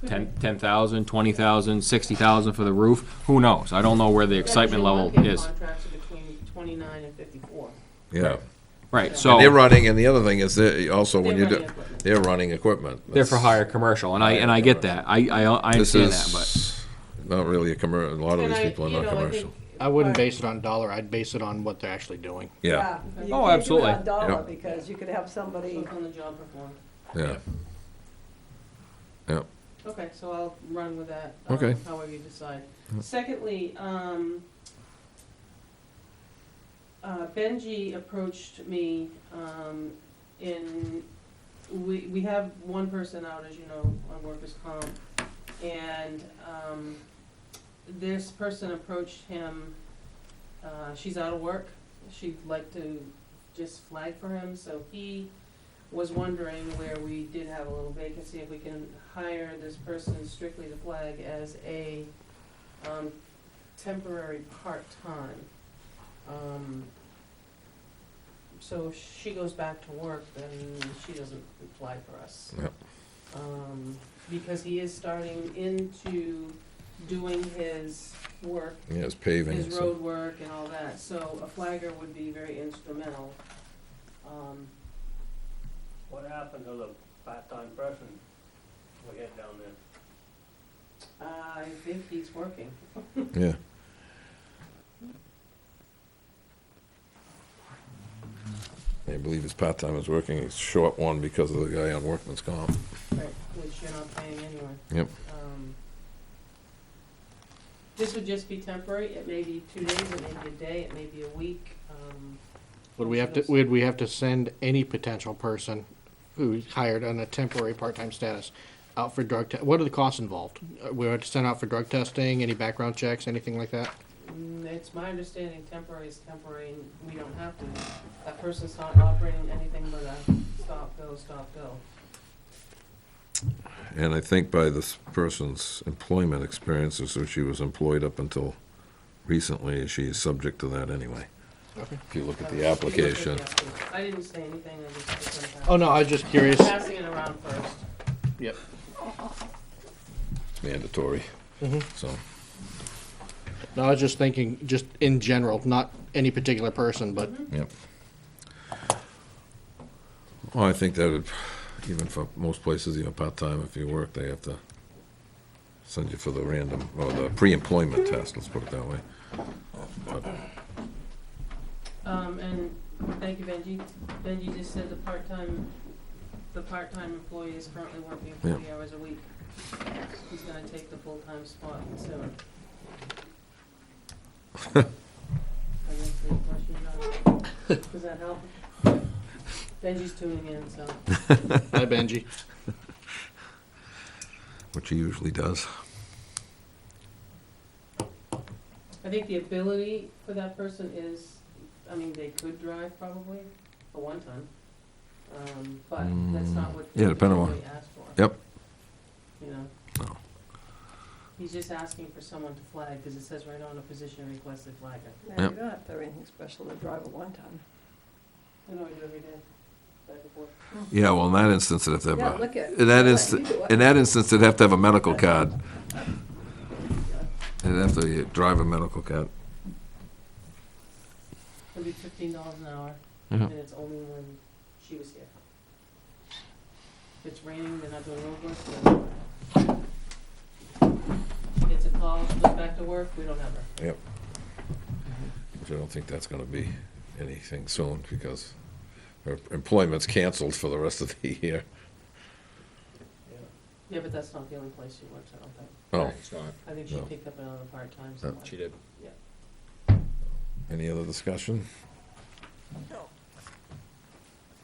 10,000, 20,000, 60,000 for the roof, who knows? I don't know where the excitement level Actually, is. contracts are between 29 and 54. Yeah. Right, And so they're running, and the other thing is, also, when They're you do, running equipment. they're running equipment. they're for hire commercial, and I get that. I This understand that, but. is not really a commercial, a lot of And these I- people are you not know, I commercial. think- I wouldn't base it on dollar, I'd base it on what they're actually doing. Yeah, You Oh, can't absolutely. do it on dollar Yep. because you could have somebody, Look on the job performed. yeah. Yeah, Okay, so I'll run with that. Okay. However you decide. Secondly, Benji approached me, we have one person out, as you know, on workers' comp. And, this person approached him, she's out of work. She'd like to just flag for him, so he was wondering where we did have a little vacancy, if we can hire this person strictly to flag as a, temporary part-time. So if she goes back to work, then she doesn't flag for us. Yep. Because he is starting into doing his work, yeah, it's paving. his and stuff. road work and all that, so a flagger would be very instrumental. What happened to the part-time person we had down there? I think he's working. Yeah. I believe his part-time is working, he's short one because of the guy on workman's comp. Right, which you're not paying anyway. Yep. This would just be temporary, it may be 2 days, it may be a day, it may be a week, Would we have to send any potential person who's hired on a temporary part-time status out for drug what are the costs involved? We have to send out for drug testing, any background checks, anything like that? It's my understanding temporary is temporary, and we don't have to. That person's not operating anything but a stop, go. And I think by this person's employment experiences, so she was employed up until recently, she is subject to that anyway. Okay. If you look at the application. I didn't say anything, I just put them Oh, no, I was just curious. passing it around first. Yep. It's mandatory, so. No, I was just thinking, just in general, not any particular person, but Yep. Well, I think that would, even for most places, part-time, if you work, they have to send you for the random, or the pre-employment test, let's put it that way. But And thank you, Benji. Benji just said the part-time employee is currently working 40 hours a week. He's gonna take the full-time spot soon. I guess any questions on it? Does that help? Benji's tuning in, so. Hi, Benji. Which he usually does. I think the ability for that person is, I mean, they could drive probably a one-ton, but that's not what they Yeah, depending on- really asked for. Yep. You know? No. He's just asking for someone to flag, because it says right on the position requested flagger. Yeah, you don't have to have anything special to drive a one-ton. I know I do every day, back and forth. Yeah, well, in that instance, it'd have to have Yeah, a, look at. in that you instance, do it. in that instance, they'd have to have a medical card. They'd have to drive a medical card. It'll be $15 an hour, Yeah. and it's only when she was here. If it's raining, they're not doing road work, then she gets a call, she goes back to work, we don't have her. Yep. Which I don't think that's gonna be anything soon, because her employment's canceled for the rest of the year. Yeah, but that's not the only place she works, I don't think. Oh, It's not. I think she No. picked up another part-time somewhere. She did. any other discussion?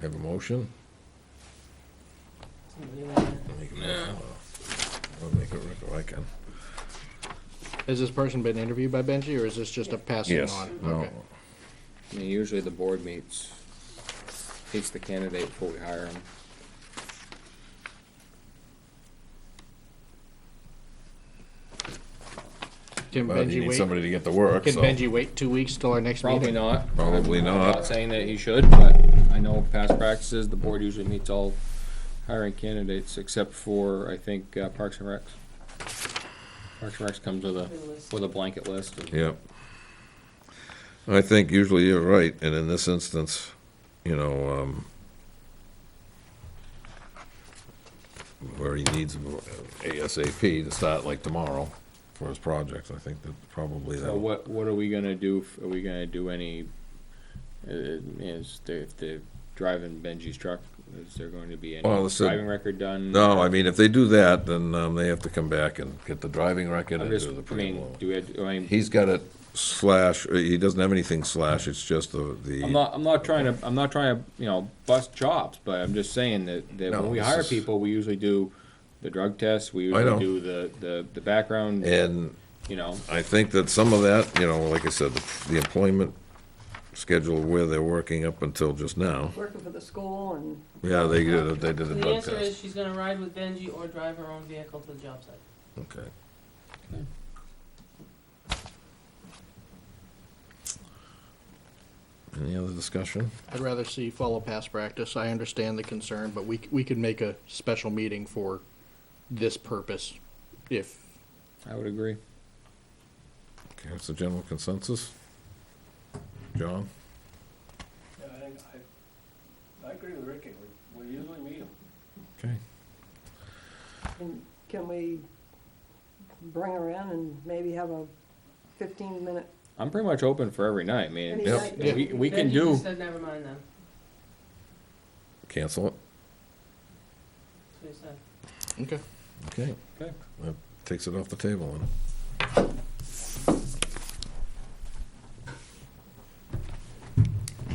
Have a motion? Somebody wanna- I'll make it, Rick, if I can. Has this person been interviewed by Benji, or is this just a passing Yes, on? no, Okay. I mean, usually the board meets the candidate before we hire him. Can but you Benji need wait? somebody to get to work, Can so. Benji wait 2 weeks till our next meeting? Probably not. Probably I'm not. not saying that he should, but I know past practices, the board usually meets all hiring candidates, except for, I think, Parks and Recs. Parks and Recs comes with a blanket list. Yep. I think usually you're right, and in this instance, you know, where he needs ASAP to start like tomorrow for his projects, I think that probably So that. what are we gonna do? Are we gonna do any, if they're driving Benji's truck, is there going to be any Well, it's a- driving record done? No, I mean, if they do that, then they have to come back and get the driving record I'm and just, do the I mean, pre-roll. do we, I mean, He's got it slash, he doesn't have anything slash, it's just the. I'm not trying to, you know, bust chops, but I'm just saying that No, when we this hire is- people, we usually do the drug test, we I know. usually do the background, And you know. I think that some of that, you know, like I said, the employment schedule where they're working up until just now. Working for the school and. Yeah, they did a So the drug answer is test. she's gonna ride with Benji or drive her own vehicle to the job site. Okay. Any other discussion? I'd rather see follow past practice. I understand the concern, but we could make a special meeting for this purpose if, I would agree. Okay, that's the general consensus. John? Yeah, I agree with Ricky, we usually meet them. Okay. Can we bring her in and maybe have a 15-minute, I'm pretty much open for every night, I mean, any Yep. night? we can Benji do, just said never mind then, Cancel it? that's what he said. okay. Okay. Okay. That takes it off the table then.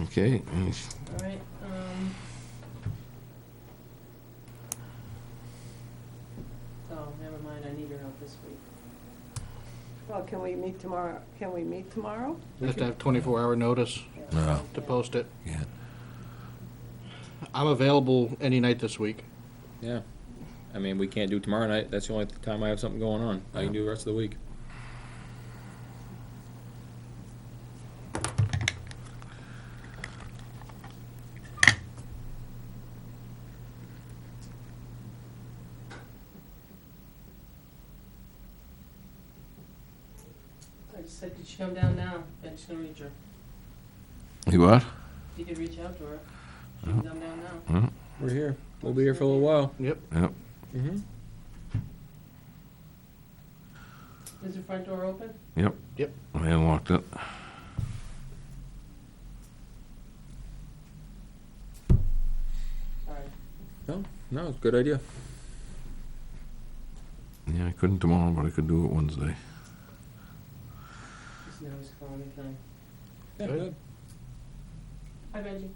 Okay, All right, oh, never mind, I need your help this week. Well, can we meet tomorrow? Can we meet tomorrow? You have to have 24-hour notice No. to post it. yeah. I'm available any night this week. yeah. I mean, we can't do tomorrow night, that's the only time I have something going on, I can do the rest of the week. I just said, could she come down now? Benji's gonna reach her. You what? You could reach out to her. She can come down now. We're here, we'll be here for a little while. Yep. Yep. Mm-hmm. Is the front door open? Yep. Yep. I unlocked it. No, it's a good idea. Yeah, I couldn't tomorrow, but I could do it Wednesday. Just now he's calling me, can Good. I? Hi, Benji.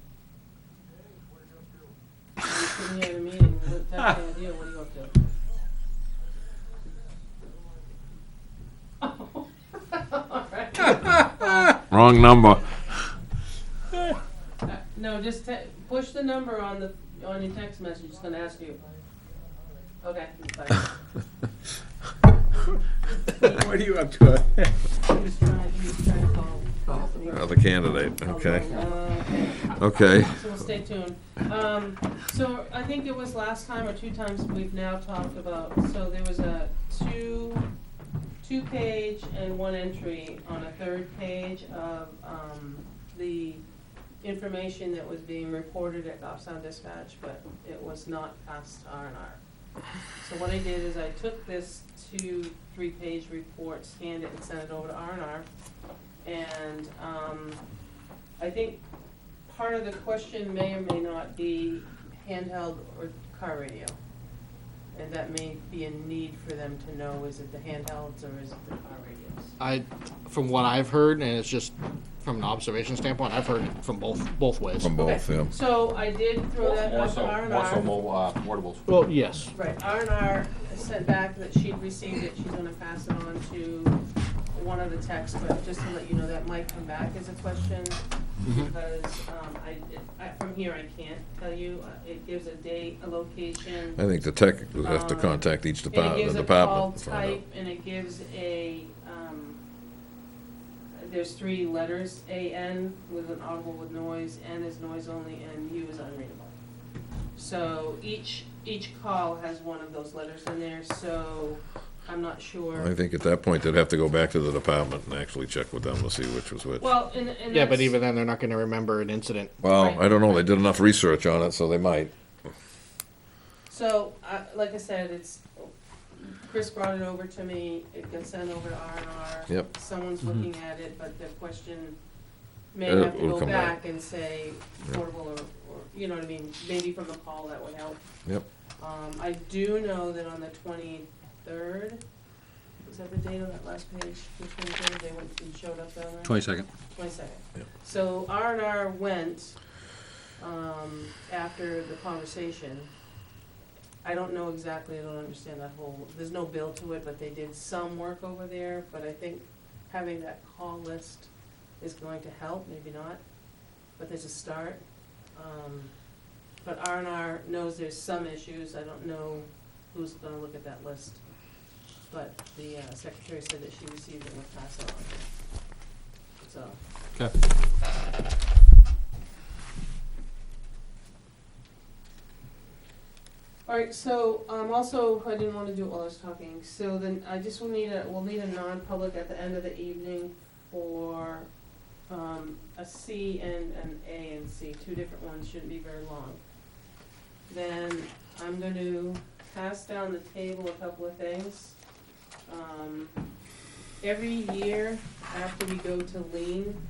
You're sitting here at a meeting, that's the idea, what are you up to? Wrong number. No, just push the number on your text message, it's gonna ask you. Okay, bye. What are you up to? He was trying to call. Other candidate, okay. Okay. Okay. So we'll stay tuned. So I think it was last time or two times we've now talked about, so there was a two-page and one entry on a third page of, the information that was being reported at Goffstown Dispatch, but it was not passed R&R. So what I did is I took this 2-3-page report, scanned it and sent it over to R&R. And I think part of the question may or may not be handheld or car radio. And that may be a need for them to know, is it the handhelds or is it the car radios? From what I've heard, and it's just from an observation standpoint, I've heard from both ways. From both, yeah. So I did throw that up to R&R. More so mobile, portables. Well, yes. Right, R&R sent back that she'd received it, she's gonna pass it on to one of the texts, but just to let you know, that might come back as a question, because, from here I can't tell you, it gives a date, a location. I think the tech would have to contact each And it department. gives The a call department to find out. type, and it gives there's 3 letters, A-N with an audible with noise, N is noise only, and U is unreadable. So each call has one of those letters in there, so I'm not sure. I think at that point, they'd have to go back to the department and actually check with them to see which was which. Well, and Yeah, but that's- even then, they're not gonna remember an incident. Well, Right. I don't know, they did enough research on it, so they might. So, like I said, Chris brought it over to me, it got sent over to R&R. Yep. Someone's looking at it, but the question may It have to will go come back. back and say portable or, you know what I mean, maybe from the call that would help. Yep. I do know that on the 23rd, was that the date on that last page? The 23rd, they went and showed up down there? 22nd. 22nd. Yep. So R&R went, after the conversation. I don't know exactly, I don't understand that whole, there's no bill to it, but they did some work over there, but I think having that call list is going to help, maybe not, but there's a start. But R&R knows there's some issues, I don't know who's gonna look at that list, but the secretary said that she received it and would pass it on. So. Okay. Alright, so, also, I didn't wanna do it while I was talking, so then I just we'll need a non-public at the end of the evening for, a C and an A and C, 2 different ones, shouldn't be very long. Then I'm gonna pass down the table a couple of things. Every year, after we go to lien,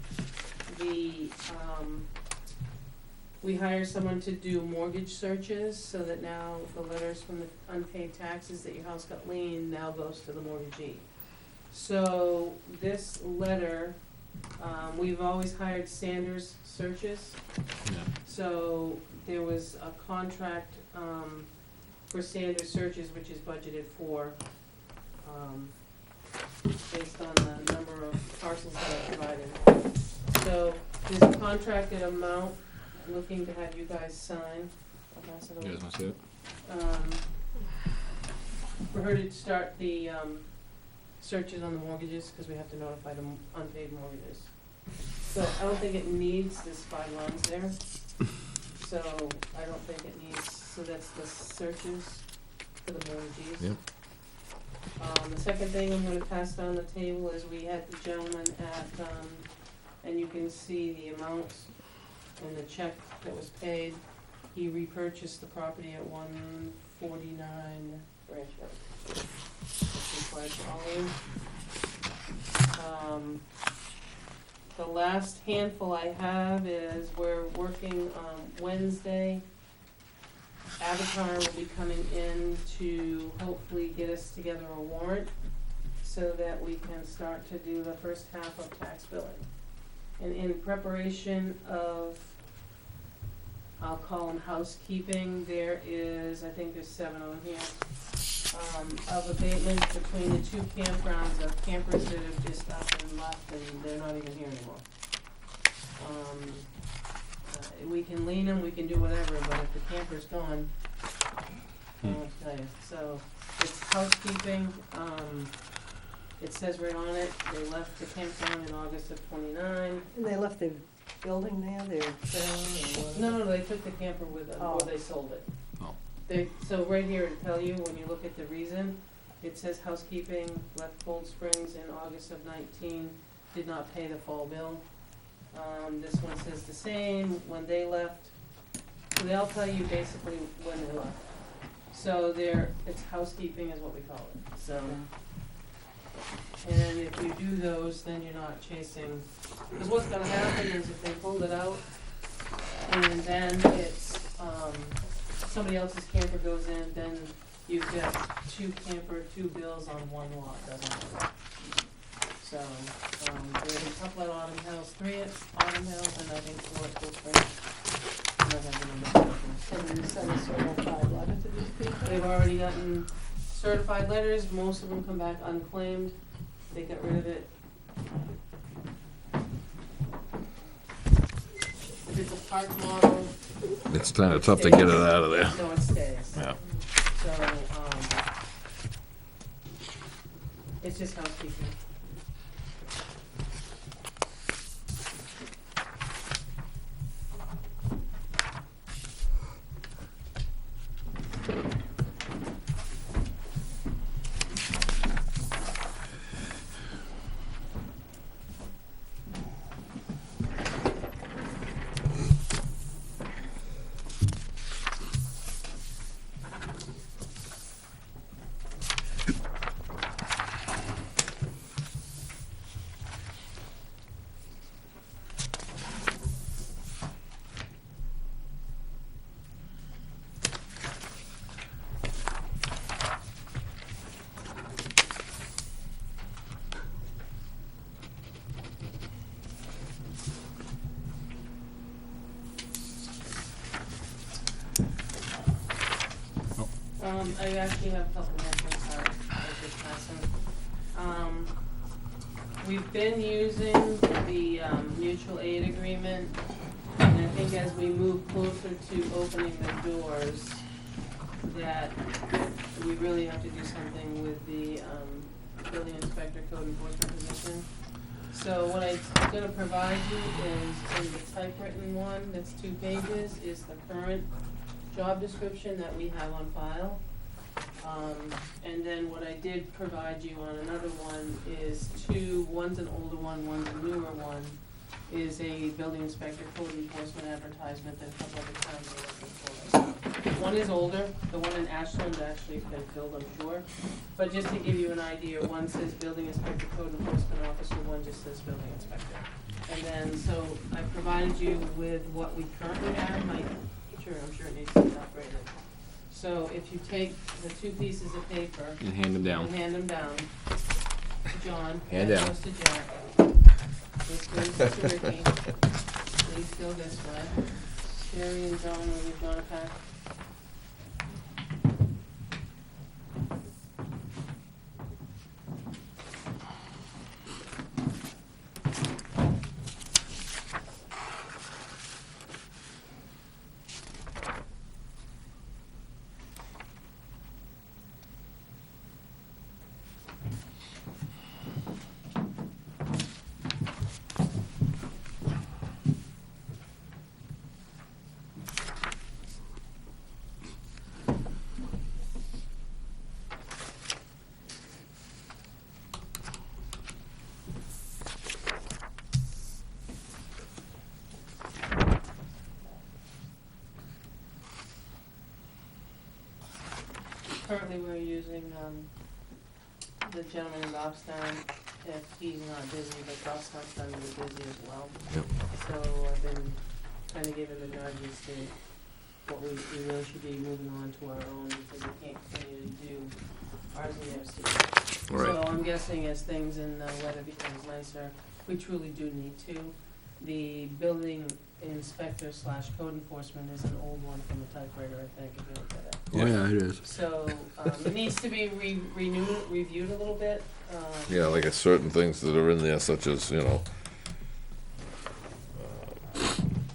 we hire someone to do mortgage searches, so that now the letters from the unpaid taxes that your house got lien now goes to the mortgagee. So this letter, we've always hired Sanders Searches. Yeah. So there was a contract, for Sanders Searches, which is budgeted for, based on the number of parcels that I provided. So there's a contracted amount, looking to have you guys sign. I'll pass it over. You guys wanna see it? For her to start the, searches on the mortgages, cause we have to notify the unpaid mortgages. So I don't think it needs this 5 lines there. So I don't think it needs, so that's the searches for the mortgages. Yep. The second thing I'm gonna pass down the table is we had the gentleman at, and you can see the amounts and the check that was paid. He repurchased the property at 149 Branch Road. That's required for all in. The last handful I have is we're working Wednesday Avatar will be coming in to hopefully get us together a warrant so that we can start to do the first half of tax billing. And in preparation of, I'll call them housekeeping, there is, I think there's 7 of them here, of abatements between the 2 campgrounds of campers that have just up and left and they're not even here anymore. We can lean them, we can do whatever, but if the camper's gone, I won't tell you. So it's housekeeping. It says right on it, they left the campground in August of '29. And they left their building there, their trailer, or No, they took the camper with them, or they sold it. Oh. So right here it'll tell you, when you look at the reason, it says housekeeping, left Cold Springs in August of 19, did not pay the fall bill. This one says the same, when they left. So they'll tell you basically when they left. So it's housekeeping is what we call it, so. And if you do those, then you're not chasing, because what's gonna happen is if they pulled it out, and then it's, somebody else's camper goes in, then you've got 2 bills on 1 lot, doesn't it? So, there's a couple at Autumn Hills, 3 at Autumn Hills, and I think 4 at Cold Springs. I don't have the numbers. can you send a certified letter to these people? They've already gotten certified letters, most of them come back unclaimed, they got rid of it. If it's a park model, It's kind of tough to get it out of there. no, it stays. Yeah. So, it's just housekeeping. I actually have a couple more things, sorry, I was just passing. We've been using the, mutual aid agreement, and I think as we move closer to opening the doors, that we really have to do something with the, building inspector code enforcement position. So what I'm gonna provide you is, in the typewritten one, that's 2 pages, is the current job description that we have on file. And then what I did provide you on another one is 2, one's an older one, one's a newer one, is a building inspector code enforcement advertisement that a couple other towns are looking for. One is older, the one in Ashland actually has been filled, I'm sure. But just to give you an idea, one says building inspector code enforcement officer, one just says building inspector. And then, so I provided you with what we currently have, I'm sure it needs to be upgraded. So if you take the 2 pieces of paper. And hand them down. And hand them down to John. Hand that down. goes to Jack. This goes to Ricky. Please go this way. Sherry and John, will you John a pack? Currently, we're using, the gentleman in Goffstown, if he's not busy, but Goffstown's starting to be busy as well. Yep. So I've been trying to give him the nudges to what we really should be moving on to our own, because we can't continue to do ours in the OC. Right. So I'm guessing as things in the weather becomes nicer, we truly do need to. The building inspector slash code enforcement is an old one from a typewriter, I think, if you look at it. Oh, yeah, it is. So, it needs to be reviewed a little bit. Yeah, like certain things that are in there, such as,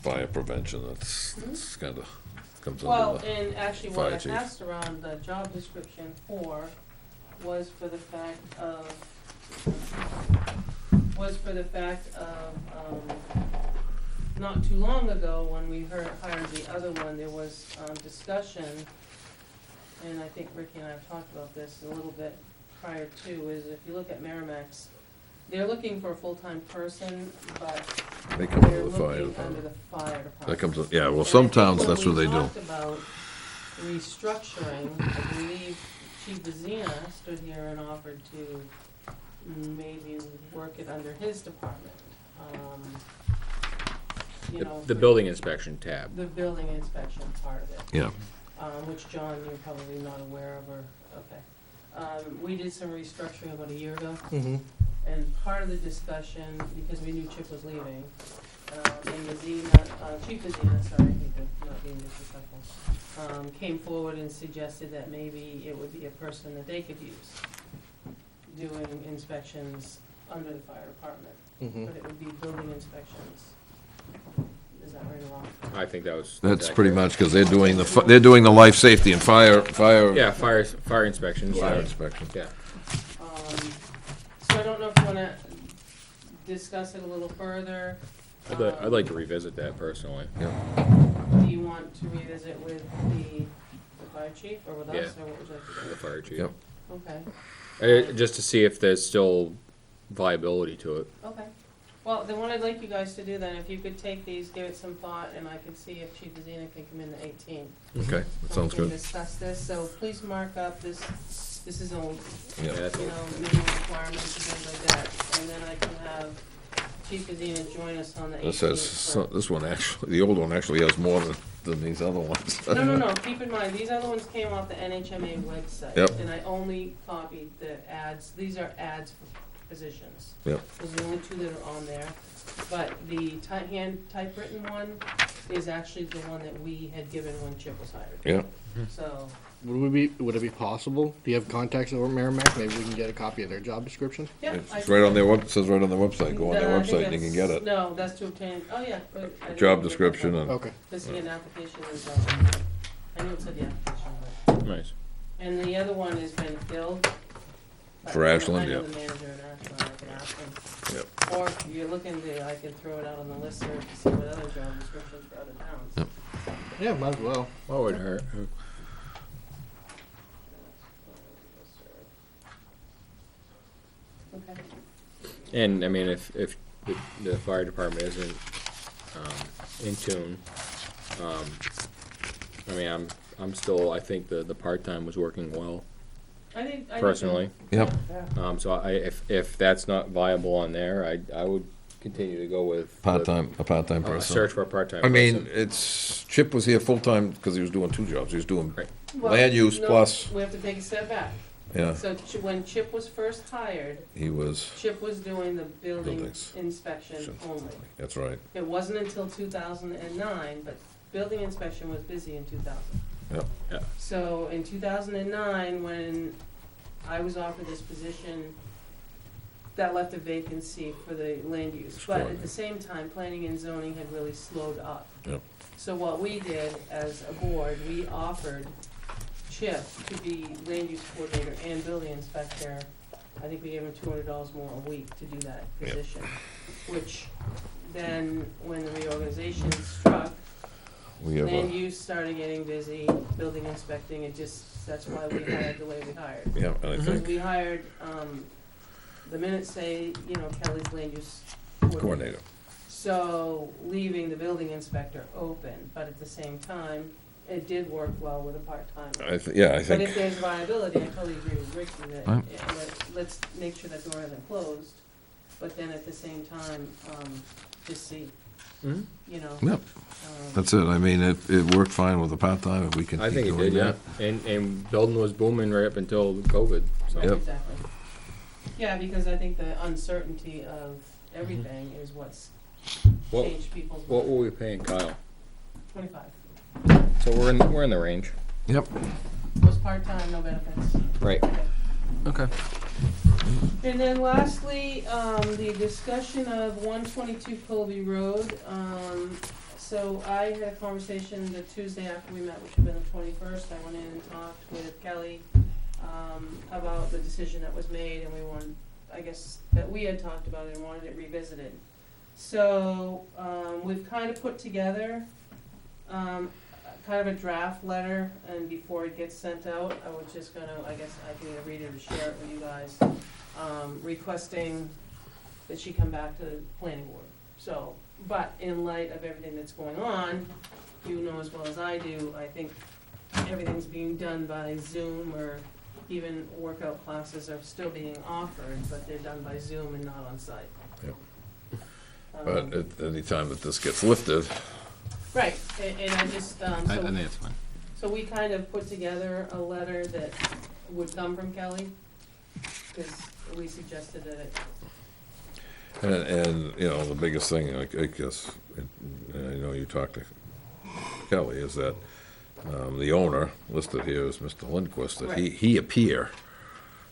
fire prevention, that's kind of comes Well, under the, and actually what fire I chief. passed around the job description for was for the fact of, not too long ago, when we hired the other one, there was, discussion, and I think Ricky and I have talked about this a little bit prior to, is if you look at Merrimack's, they're looking for a full-time person, but they come under they're the fire looking under department. the fire department. That comes, yeah, well, And some I think towns, when that's what they we do. talked about restructuring, I believe Chief Vizina stood here and offered to maybe work it under his department. The building inspection tab. The building inspection part of it, Yeah, which John, you're probably not aware of, or, okay. We did some restructuring about a year ago. Mm-hmm. And part of the discussion, because we knew Chip was leaving, and Chief Vizina, sorry, not being disrespectful, came forward and suggested that maybe it would be a person that they could use doing inspections under the fire department, Mm-hmm. but it would be building inspections. Is that right or wrong? I think that's pretty much, because they're doing they're doing the life safety and fire. Yeah, fire inspections. Fire Yeah. inspection. Yeah. So I don't know if you wanna discuss it a little further. I'd like to revisit that personally. Do you want to revisit with the fire chief, or with us, Yeah. or what would you like to do? The fire chief. Yep. Okay, Just to see if there's still viability to it. okay. Well, then what I'd like you guys to do then, if you could take these, give it some thought, and I can see if Chief Vizina can come in the 18th. Okay, that sounds We can good. discuss this, so please mark up this is old, Yeah. That's you all. know, minimum requirements and things like that. And then I can have Chief Vizina join us on the 18th. This says, this one actually, the old one actually has more than these other ones. No, keep in mind, these other ones came off the NHMA website. Yep. And I only copied the ads, these are ads for positions. Yep. Those are the only two that are on there. But the hand typewritten one is actually the one that we had given when Chip was hired. Yeah, So, Would it be possible? Do you have contacts over at Merrimack? Maybe we can get a copy of their job description? yeah. it's right on their it says right on their website, go on their I think website and you can get that's- it. No, that's to obtain, oh, yeah. but I didn't Job get that description one. and, Okay. Just to get an application and I knew it said the application, but, Nice. and the other one has been filled. But For I know- Ashland, I know yeah. the manager in Ashland, I can ask him. Yep. Or if you're looking to, I can throw it out on the listserv to see what other job descriptions for other towns. Yep. Yeah, might as well. What would hurt? Okay. And I mean, if the fire department isn't in tune, I mean, I'm still. I think the part-time was working well I think personally. yep, So if that's not viable on there, I would continue to go with a part-time person. search for a part-time. I mean, person. Chip was here full-time because he was doing two jobs. He was doing Right. Well, land use no, plus, We have to take a step back. yeah, So when Chip was first hired, he was, Chip was doing the building Buildings. inspection only. that's right. It wasn't until 2009, but building inspection was busy in 2000. Yep. So in 2009, when I was offered this position, that left a vacancy for the land use. But at the same time, planning and zoning had really slowed up. Yep. So what we did as a board, we offered Chip to be land use coordinator and building inspector. I think we gave him $200 more a week to do that Yep. position. Which then, when the reorganization struck, We have land a, use started getting busy, building inspecting, that's why we hired the way we hired. yeah, and I Because think we hired, the minutes say, Kelly's land use coordinator. So, leaving the building inspector open, but at the same time, it did work well with a part-timer. I But if think, there's viability, I totally agree with Ricky that, Right. let's make sure that door isn't closed, but then at the same time, just see. Mhm. you know. Yep, that's it. I mean, it worked fine with the part-time, if we can I keep think it doing did, yeah. that. And building was booming right up until COVID, so. Right, Yep. exactly. Yeah, because I think the uncertainty of everything is what's What, changed people's what minds. were we paying Kyle? 25. So we're in the range. Yep. Was part-time, no benefits. Right. Okay. And then lastly, the discussion of 122 Colby Road. So I had a conversation the Tuesday after we met, which had been the 21st. I went in and talked with Kelly about the decision that was made, and we wanted, I guess, that we had talked about it and wanted it revisited. So we've kind of put together kind of a draft letter, and before it gets sent out, I was just gonna, I guess I can either read it or share it with you guys, requesting that she come back to the planning board. So, but in light of everything that's going on, you know as well as I do, I think everything's being done by Zoom, or even workout classes are still being offered, but they're done by Zoom and not on site. Yep. Um, But at any time that this gets lifted, Right, and I just, I think it's fine. so we kind of put together a letter that would come from Kelly, because we suggested that it, and, you know, the biggest thing, I guess, and I know you talked to Kelly, is that the owner listed here is Mr. Lindquist, that Right. he appear,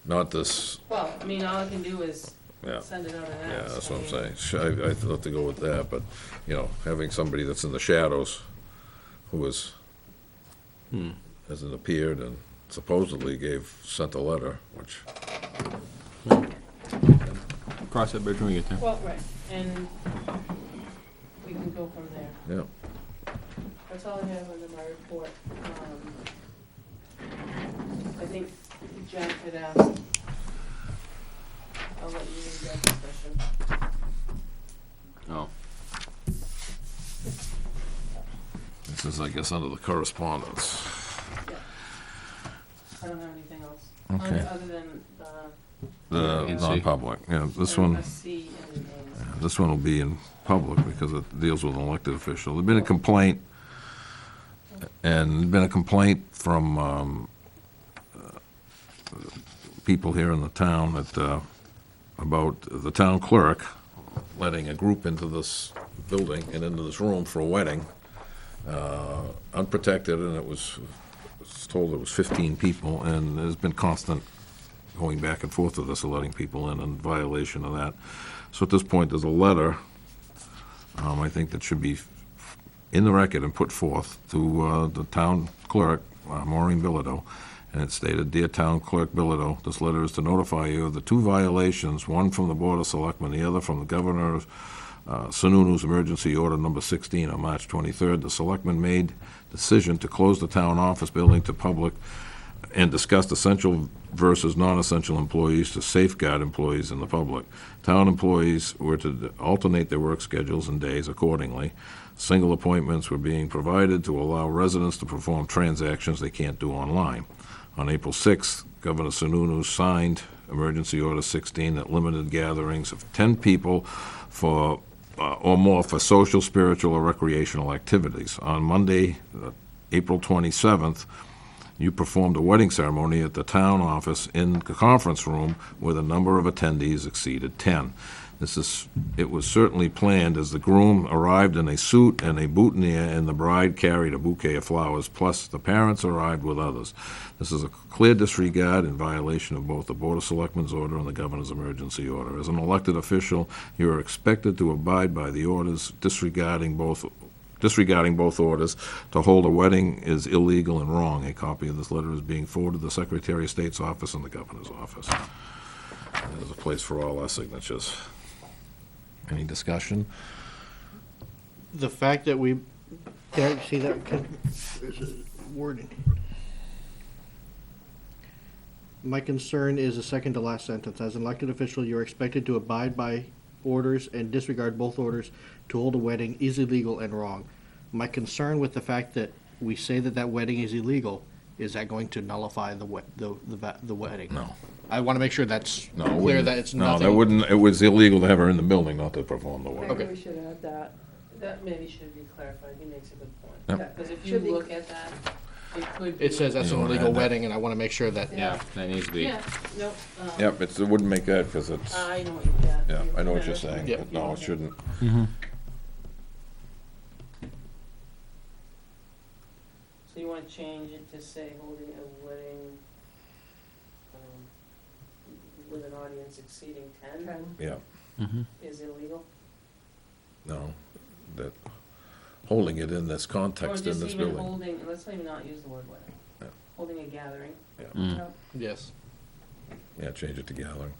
not this, well, I mean, all I can do is yeah. send it out and Yeah, ask. that's what I'm I saying. mean, I'd have to go with that, but, you know, having somebody that's in the shadows who hasn't appeared and supposedly sent a letter, which, Cross that bridge when we get there. Well, right, and we can go from there. yeah. That's all I have under my report. I think Jack had asked, I'll let you read that discussion. Oh. This is, I guess, under the correspondence. I don't have anything else. Okay. Other than The And C. non-public, yeah, this one. a C and an A. This one will be in public because it deals with an elected official. There's been a complaint, from people here in the town about the town clerk letting a group into this building and into this room for a wedding, unprotected, and it was told it was 15 people, and there's been constant going back and forth with this, letting people in violation of that. So at this point, there's a letter, I think, that should be in the record and put forth to the town clerk, Maureen Bilodeau, and it stated, "Dear Town Clerk Bilodeau, this letter is to notify you of the two violations, one from the Board of Selectmen, the other from the Governor of Sununu's Emergency Order Number 16 on March 23rd. The Selectmen made decision to close the town office building to public and discussed essential versus non-essential employees to safeguard employees and the public. Town employees were to alternate their work schedules and days accordingly. Single appointments were being provided to allow residents to perform transactions they can't do online. On April 6th, Governor Sununu signed Emergency Order 16 that limited gatherings of 10 people for or more for social, spiritual, or recreational activities. On Monday, April 27th, you performed a wedding ceremony at the town office in the conference room where the number of attendees exceeded 10. It was certainly planned as the groom arrived in a suit and a boutonniere and the bride carried a bouquet of flowers, plus the parents arrived with others. This is a clear disregard in violation of both the Board of Selectmen's order and the Governor's emergency order. As an elected official, you are expected to abide by the orders disregarding both orders. To hold a wedding is illegal and wrong. A copy of this letter is being forwarded to the Secretary of State's office and the Governor's office. There's a place for all our signatures. Any discussion? The fact that we, there, see that, there's a wording. My concern is the second to last sentence. As an elected official, you are expected to abide by orders and disregard both orders to hold a wedding is illegal and wrong. My concern with the fact that we say that that wedding is illegal, is that going to nullify the wedding? No. I want to make sure that's No, it clear wouldn't. that it's No, nothing. that wouldn't, it was illegal to have her in the building, not to perform the wedding. Maybe we should add that. That maybe should be clarified, he makes a good point. Yep. Yeah. Because if you Should be- look at that, it could be. It says that's You an wanna illegal add that? wedding, and I wanna make sure that, Yeah, that needs to be. Yeah, nope. Yep, it wouldn't make that, because it's, I know what you, yeah. yeah, I know what yeah. you're saying, Yep. but no, it shouldn't. So you wanna change it to say holding a wedding, with an audience exceeding 10 Yeah, is illegal? no, that, holding it in this context in this Or just building. even holding, let's say not use the word wedding. Yeah. Holding a gathering, yes. Yeah, change it to gathering.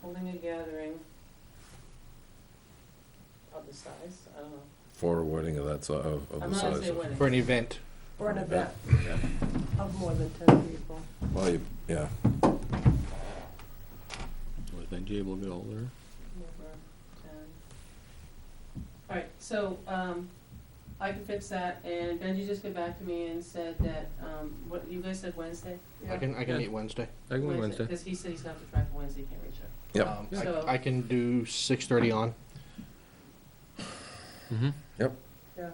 holding a gathering of the size, I don't know. For a wedding of that size, of I'm the not gonna size say of. wedding. For an event. Or an event Yeah. of more than 10 people. Well, yeah, Was Benji able to get hold of her? Over 10. Alright, so, I can fix that, and Benji just got back to me and said that, what, you guys said Wednesday? I can Yeah. meet Wednesday. I can wait Wednesday. Because he said he's gonna have to try for Wednesday, he can't reach her. yep, So- I can do 6:30 on. yep, Yeah.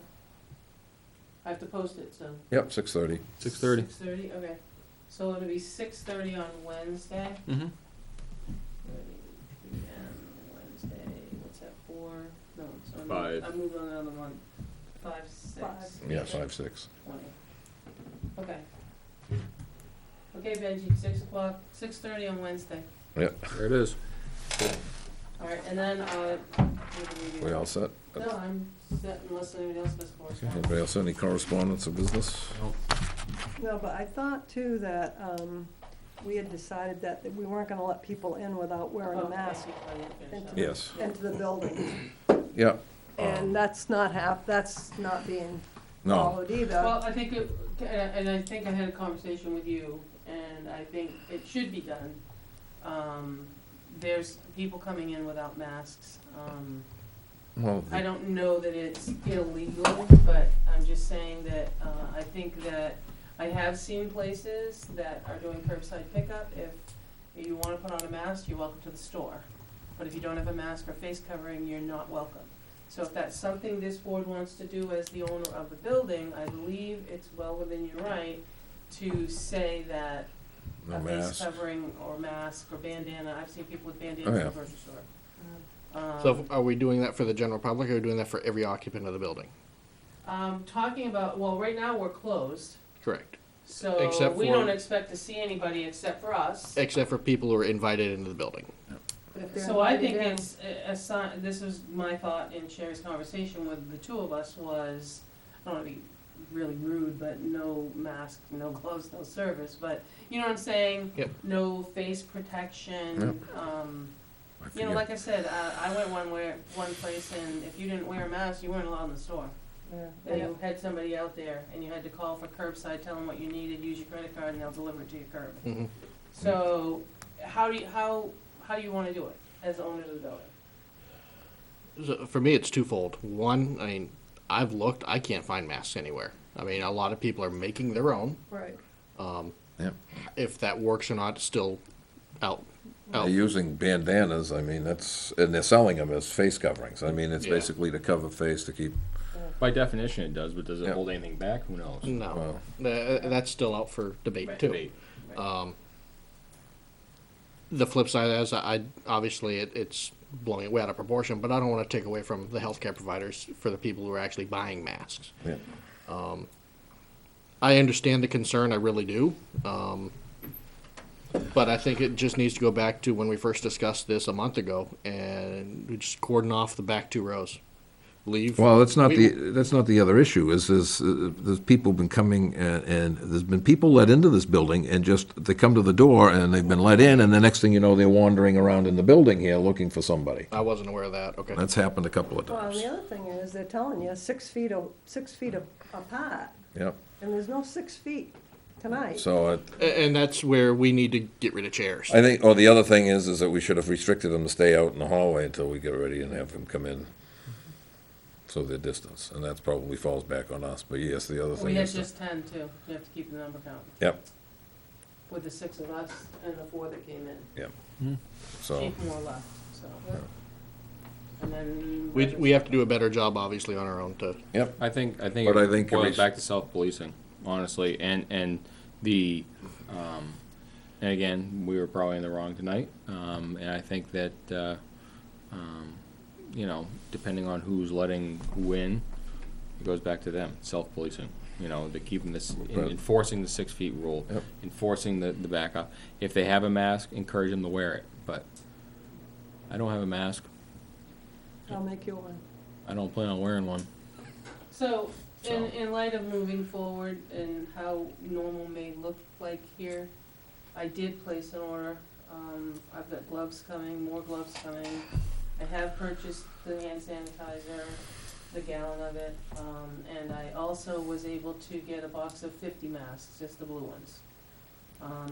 I have to post it, so. yep, 6:30. 6:30. 6:30, okay. So it'll be 6:30 on Wednesday. Mm-hmm. Wednesday, what's that, 4? No, so I'm. Five. I'm moving on another one. 5, 6. Five. Yeah, 5, 6. 20. Okay. Okay, Benji, 6 o'clock, 6:30 on Wednesday. Yep, There it is. All right, and then, we all set? No, I'm set unless anybody else has correspondence. Anybody else have any correspondence or business? No, but I thought too that, we had decided that we weren't gonna let people in without wearing a Okay, mask I didn't finish into that. the, Yes. into the building. Yeah, And that's not being no, followed either. Well, I think, and I think I had a conversation with you, and I think it should be done. There's people coming in without masks. well, I don't know that it's illegal, but I'm just saying that, I think that I have seen places that are doing curbside pickup. If you wanna put on a mask, you're welcome to the store. But if you don't have a mask or face covering, you're not welcome. So if that's something this board wants to do as the owner of the building, I believe it's well within your right to say that no a face mask. covering or mask or bandana, I've seen people with Oh, bandanas in yeah. the grocery store. So are we doing that for the general public, or are we doing that for every occupant of the building? Talking about, well, right now we're closed, Correct. so Except we for- don't expect to see anybody except for us. Except for people who are invited into the building. But if they're So I think invited in- it's a sign, this was my thought in Sherry's conversation with the two of us was, I don't wanna be really rude, but no mask, no gloves, no service, but, you know what I'm saying? Yep. No face protection, I you know, forget. like I said, I went one place and if you didn't wear a mask, you weren't allowed in the store. Yeah. And you had somebody out there and you had to call for curbside, tell them what you needed, use your credit card and they'll deliver it to your curb. Mhm. So, how do you wanna do it as the owner of the building? So for me, it's twofold. One, I mean, I've looked, I can't find masks anywhere. I mean, a lot of people are making their own. Right. Yep. If that works or not, still out. They're using bandanas, I mean, and they're selling them as face coverings. I mean, it's Yeah. basically to cover face to keep, By definition, it does, but does it Yeah. hold anything back? Who knows? No, well, that's still out for debate Right. too. Debate. The flip side of that is, obviously it's blowing it way out of proportion, but I don't want to take away from the healthcare providers for the people who are actually buying masks. yeah. I understand the concern, I really do. But I think it just needs to go back to when we first discussed this a month ago, and we just cordon off the back 2 rows. Leave. Well, that's not We- the other issue, there's people been coming, and there's been people let into this building, and just, they come to the door, and they've been let in, and the next thing you know, they're wandering around in the building here looking for somebody. I wasn't aware of that, okay. That's happened a couple of Well, and the times. other thing is, they're telling you 6 feet, 6 feet apart, Yep, and there's no 6 feet tonight. so And that's where we need to get rid of chairs. I think, the other thing is that we should have restricted them to stay out in the hallway until we get ready and have them come in. So they're distance, and that probably falls back on us, but yes, the other We thing had is, just 10 too, you have to keep the number count, yep, with the 6 of us and the 4 that came in. yep. So, Keep more left, so. and then. We have to do a better job, obviously, on our own to. Yep. I think But it I think boils every- back to self-policing, honestly, and the, and again, we were probably in the wrong tonight, and I think that, you know, depending on who's letting who in, it goes back to them, self-policing, you know, the keeping this, Right. enforcing the 6 feet rule, Yep. enforcing the backup. If they have a mask, encourage them to wear it, but I don't have a mask, I'll make you one. I don't plan on wearing one. So, So- in light of moving forward and how normal may look like here, I did place an order. I've got gloves coming, more gloves coming. I have purchased the hand sanitizer, the gallon of it, and I also was able to get a box of 50 masks, just the blue ones.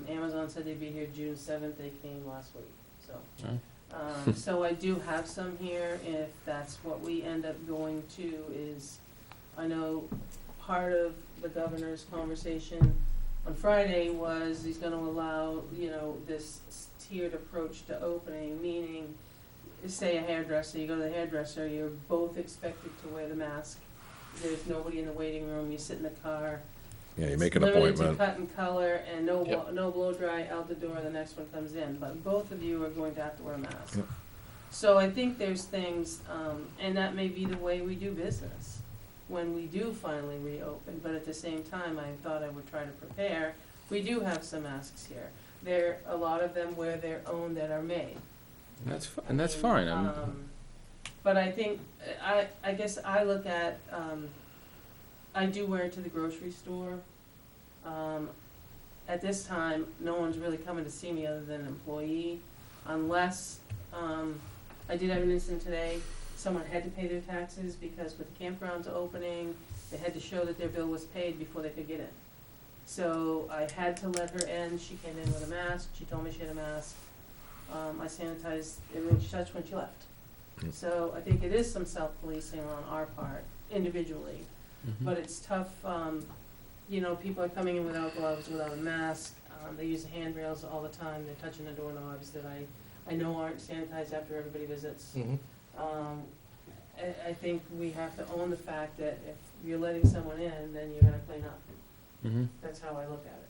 Amazon said they'd be here June 7th, they came last week, so. So I do have some here, if that's what we end up going to is, I know part of the governor's conversation on Friday was he's gonna allow, you know, this tiered approach to opening, meaning, say a hairdresser, you go to the hairdresser, you're both expected to wear the mask. There's nobody in the waiting room, you sit in the car. Yeah, you make an Limited appointment. to cut and color, and no, Yep. no blow dry out the door, the next one comes in, but both of you are going to have to wear a mask. Yep. So I think there's things, and that may be the way we do business when we do finally reopen, but at the same time, I thought I would try to prepare. We do have some masks here. A lot of them wear their own that are made. And that's fine, But I think, I guess I look at, I do wear it to the grocery store. At this time, no one's really coming to see me other than an employee, unless, I did have an incident today, someone had to pay their taxes because with the campgrounds opening, they had to show that their bill was paid before they could get in. So I had to let her in, she came in with a mask, she told me she had a mask. I sanitized everything she touched when she left. So I think it is some self-policing on our part, individually, but it's tough, you know, people are coming in without gloves, without a mask, they use the handrails all the time, they're touching the doorknobs that I know aren't sanitized after everybody visits. I think we have to own the fact that if you're letting someone in, then you're gonna clean up. That's how I look at it.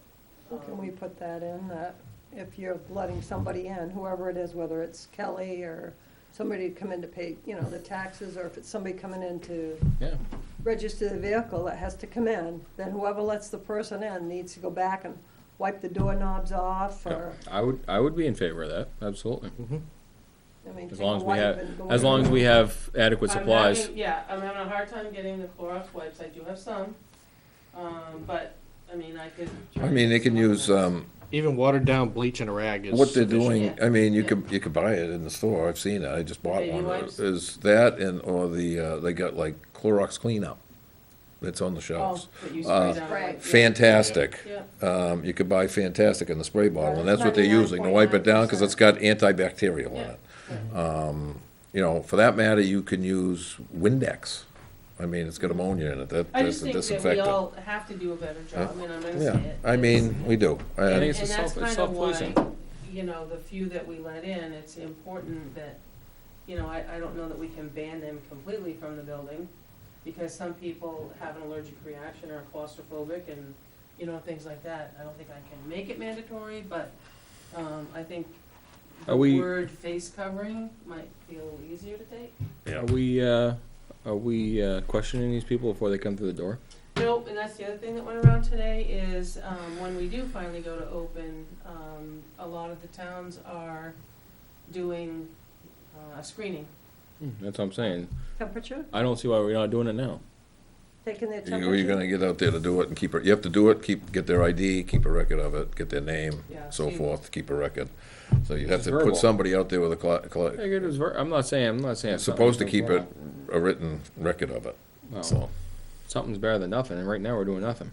So can we put that in, that if you're letting somebody in, whoever it is, whether it's Kelly or somebody to come in to pay, you know, the taxes, or if it's somebody coming in to Yeah. register the vehicle that has to come in, then whoever lets the person in needs to go back and wipe the doorknobs off, or, I would be in favor of that, absolutely. I mean, As take long a as we wipe have, and go as in. long as we have adequate supplies. I'm having a hard time getting the Clorox wipes, I do have some, but, I mean, I could. try I to mean, they get can some use, others. Even watered down bleach and a rag is. what they're sufficient. doing, Yeah. I mean, you Yeah. could buy it in the store, I've seen it, I just bought Baby one. wipes? Is that or they got like Clorox cleanup, it's on the Oh, shelves. but you Uh, spray down, Spray. like, yeah. Fantastic. Yeah. You could buy Fantastic in the spray bottle, and Yeah, that's what they're using, to wipe it down, because it's 99%. got antibacterial in Yeah. it. You know, for that matter, you can use Windex. I mean, it's got ammonia in it, I that's just a think that we disinfectant. all have to do a better job, I mean, I'm gonna say Yeah, it. I mean, we do. I think And it's And that's it's kind of why, self-policing. you know, the few that we let in, it's important that, you know, I don't know that we can ban them completely from the building, because some people have an allergic reaction or are claustrophobic and, you know, things like that. I don't think I can make it mandatory, but, I think the Are we- word face covering might be a little easier to take. Are we questioning these people before they come through the door? Nope, and that's the other thing that went around today is, when we do finally go to open, a lot of the towns are doing, a screening. That's what I'm saying. Temperature, I don't see why we're not doing it now. taking their you're temperature. gonna get out there to do it and keep it, you have to do it, get their ID, keep a record of it, get their name, Yeah, so see. forth, keep a record. So you have It's to verbal. put somebody out there with a I figured it was I'm not saying it's supposed to keep a written record of it, Well, so. something's better than nothing, and right now we're doing nothing.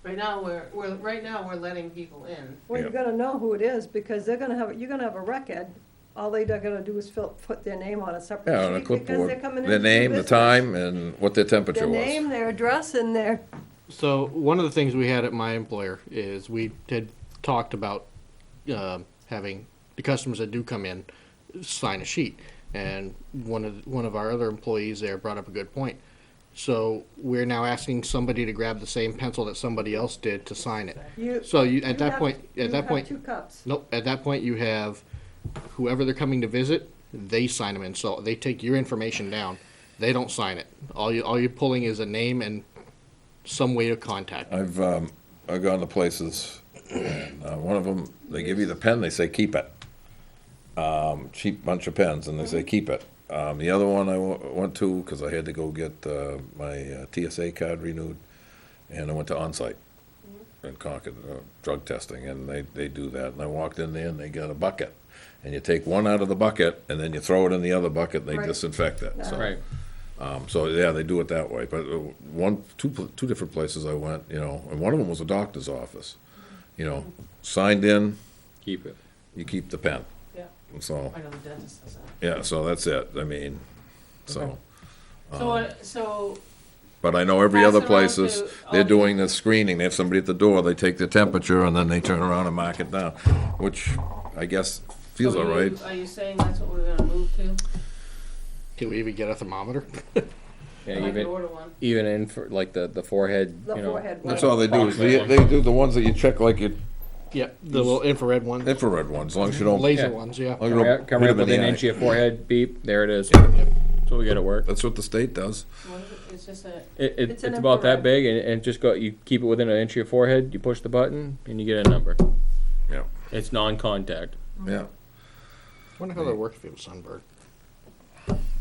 Right now, we're letting people in. Well, you're gonna know who it is, because you're gonna have a record. All they're gonna do is put their name on a separate Yeah, on a sheet, because clipboard, they're coming in their to do name, the business. time, and what their temperature Their was. name, their address, and their, So one of the things we had at my employer is we had talked about having the customers that do come in sign a sheet. And one of our other employees there brought up a good point. So we're now asking somebody to grab the same pencil that somebody else did to sign it. At that point, You have 2 cups. nope, at that point you have whoever they're coming to visit, they sign them in. So they take your information down. They don't sign it. All you're pulling is a name and some way to contact. I've gone to places, and one of them, they give you the pen, they say, keep it. Cheap bunch of pens, and they say, keep it. The other one I went to, because I had to go get my TSA card renewed, and I went to Onsite in Concord, drug testing, and they do that. And I walked in there, and they got a bucket. And you take one out of the bucket, and then you throw it in the other bucket, and they Right. disinfect it. So, Right. so yeah, they do it that way. But two different places I went, and one of them was a doctor's office. Signed in, Keep it. you keep the pen. Yeah. And so, I know the dentist does that. yeah, so that's it. I mean, so. So But I know every Pass other it on places, to all they're the- doing the screening. They have somebody at the door, they take the temperature, and then they turn around and mark it down, which I guess feels so all right. Are you saying that's what we're gonna move to? Can we even get a thermometer? Yeah, I could even order one. even in for like the forehead. The you know, forehead That's one. all they do, is they do the ones that you check like your Yeah, the little infrared one, infrared ones, as long as you don't. laser Yeah. ones, yeah. as long as Come you right, don't come hit right up 'em in within the an inch eye. of your forehead. Beep. There it is. That's what we got to work. That's what the state does. What is it? It's just a, It's It's an about that infrared. big, and just go. You keep it within an inch of your forehead. You push the button, and you get a number. Yeah, It's non-contact. yeah. Wonder how that works if you have sunburn.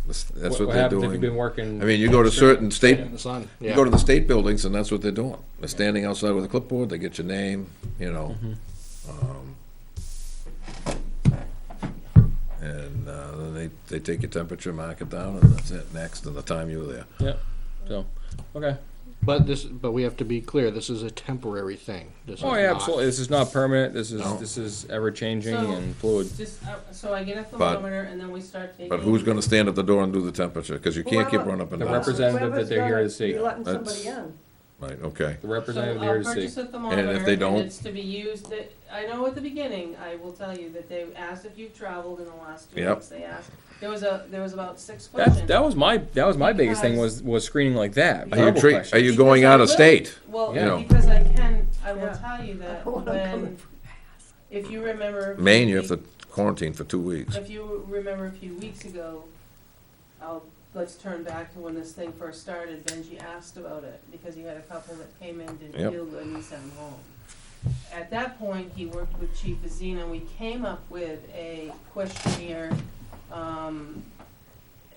That's what they're happens if you've been doing. working? I mean, you go to certain state, In the sun, you yeah. go to the state buildings, and that's what they're doing. They're standing outside with a clipboard, they get your name, and then they take your temperature, mark it down, and that's it, next, and the time you were there. Yeah. So, okay. But we have to be clear, this is a temporary thing. This is Oh yeah, not- absolutely. This is not permanent. This is No. this is ever changing So- and fluid. just, so I get a thermometer and then we start taking. But who's gonna stand at the door and do the temperature? Because you can't keep running up and The down. representative that Whoever's they're here gonna to see. be letting That's- somebody in. Right, okay. The So representative I'll here to purchase see. a thermometer, And if they don't? and it's to be used, I know at the beginning, I will tell you, that they asked if you've traveled in the last 2 Yep. weeks, they asked. There was about 6 questions. That was my biggest thing was screening like that. Are you verbal questions. Are you Because going I out of will- state? Well, Yeah. because I will Yeah. tell you that I wanna come when, if you remember. a few Maine, you have weeks- to quarantine for 2 weeks. If you remember a few weeks ago, let's turn back to when this thing first started, Benji asked about it, because he had a couple that came in, didn't Yep. feel good, and he sent them home. At that point, he worked with Chief Azina, and we came up with a questionnaire,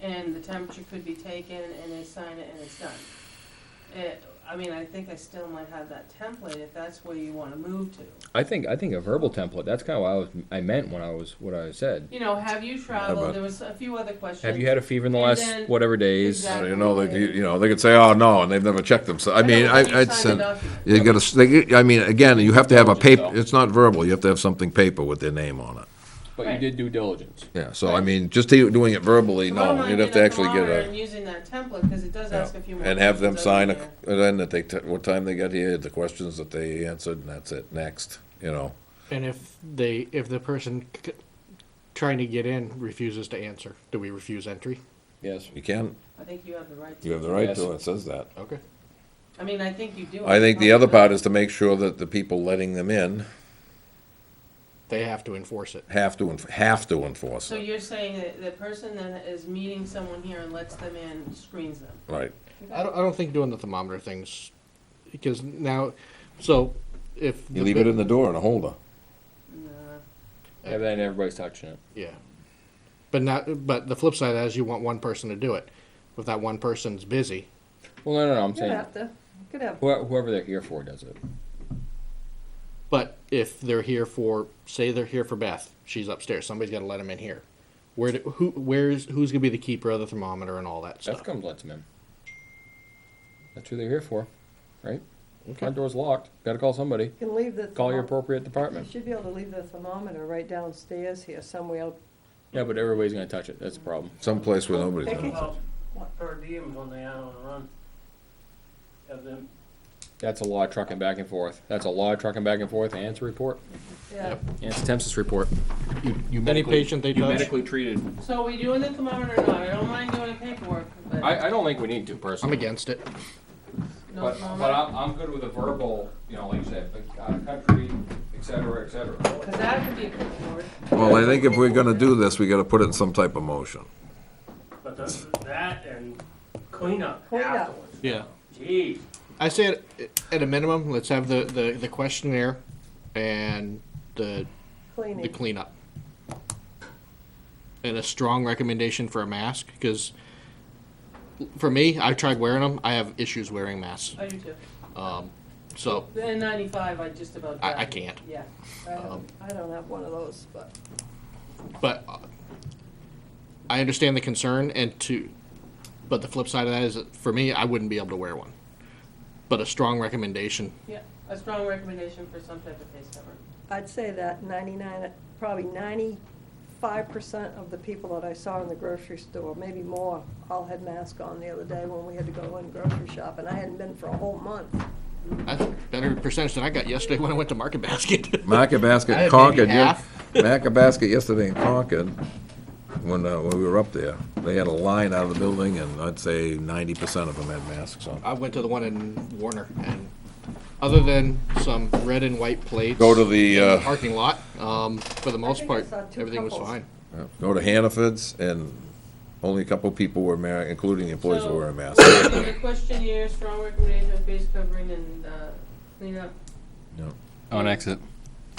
and the temperature could be taken, and they sign it, and it's done. I think I still might have that template, if that's where you wanna move to. I think a verbal template. That's kind of what I meant when what I said. Have you but- traveled, there was a few other questions. Have you had a fever in the And last then- whatever days? Exactly. They could say, oh, no, and they've never checked them. So, I mean, know, but you I'd signed the send, document. you gotta, I mean, again, you have to have a paper, Diligence, though. it's not verbal, you have to have something paper with their name on it. But you Right. did due diligence. Yeah, so I mean, just doing it verbally, So I don't no, mind you'd have to getting a actually get thermometer a, and using that template, because it does ask a few more. and have them questions sign on there. then that what time they got here, the questions that they answered, and that's it, next, And if the person trying to get in refuses to answer, do we refuse entry? Yes. You can, I think you have the right to. you have the right Yes. to, it says that. Okay. I think you do. I think the other part is to make sure that the people letting them in They have to enforce it. have to enforce So it, you're saying that the person that is meeting someone here and lets them in screens them? right. I don't think doing the thermometer things, because now, so if. You leave it in the door in a holder. Nah. And then everybody's touching it. Yeah. But the flip side of that is you want one person to do it. If that one person's busy, Well, no. I'm Could saying have to, could have. whoever they're here for does it. but if they're here say they're here for Beth, she's upstairs, somebody's gotta let them in here. Who's gonna be the keeper of the thermometer and all that Beth stuff? comes, lets them in. That's who they're here for, right? Okay. Front door's locked. Got to call somebody. You can leave the. Call your thermo- appropriate You department. should be able to leave the thermometer right downstairs here somewhere. Yeah, but everybody's gonna touch it. That's the problem. Someplace where nobody's Pick gonna. it. Well, per diem when they out on a run, have them That's a lot of trucking back and forth. That's a lot of trucking back and forth, and it's a report. Yeah. And it's a Tempsus report. Any patient they You touch. medically treated. So are we doing the thermometer or not? I don't mind doing the paperwork, but I don't think we need to I'm personally. against it. no But thermometer? I'm good with a verbal, you know, like you said, country, et cetera, et cetera. Cause that could be a good word. Well, I think if we're gonna do this, we gotta put it in some type of motion. But that and cleanup Cleanup. afterwards. Yeah. Geez. I say at a minimum, let's have the questionnaire and the Cleaning. cleanup. And a strong recommendation for a mask, because for me, I've tried wearing them. I have issues wearing masks. I do too. So The N95, I just about. I died. can't. Yeah. I don't have one of those, but But I understand the concern, but the flip side of that is that for me, I wouldn't be able to wear one. But a strong recommendation. Yeah, a strong recommendation for some type of face cover. I'd say that 99, probably 95% of the people that I saw in the grocery store, maybe more, all had masks on the other day when we had to go in grocery shop, and I hadn't been for a whole month. That's a better percentage than I got yesterday when I went to Market Basket. Market I Basket, had Concord, maybe half. Market Basket yesterday in Concord, when we were up there, they had a line out of the building, and I'd say 90% of them had masks on. I went to the one in Warner, and other than some red and white plates. Go to in the, parking lot, for the most think I part, saw two everything was couples. fine. go to Hannaford's, and only a couple people were including the employees were wearing masks. The questionnaire, strong recommendation of face covering and cleanup On exit.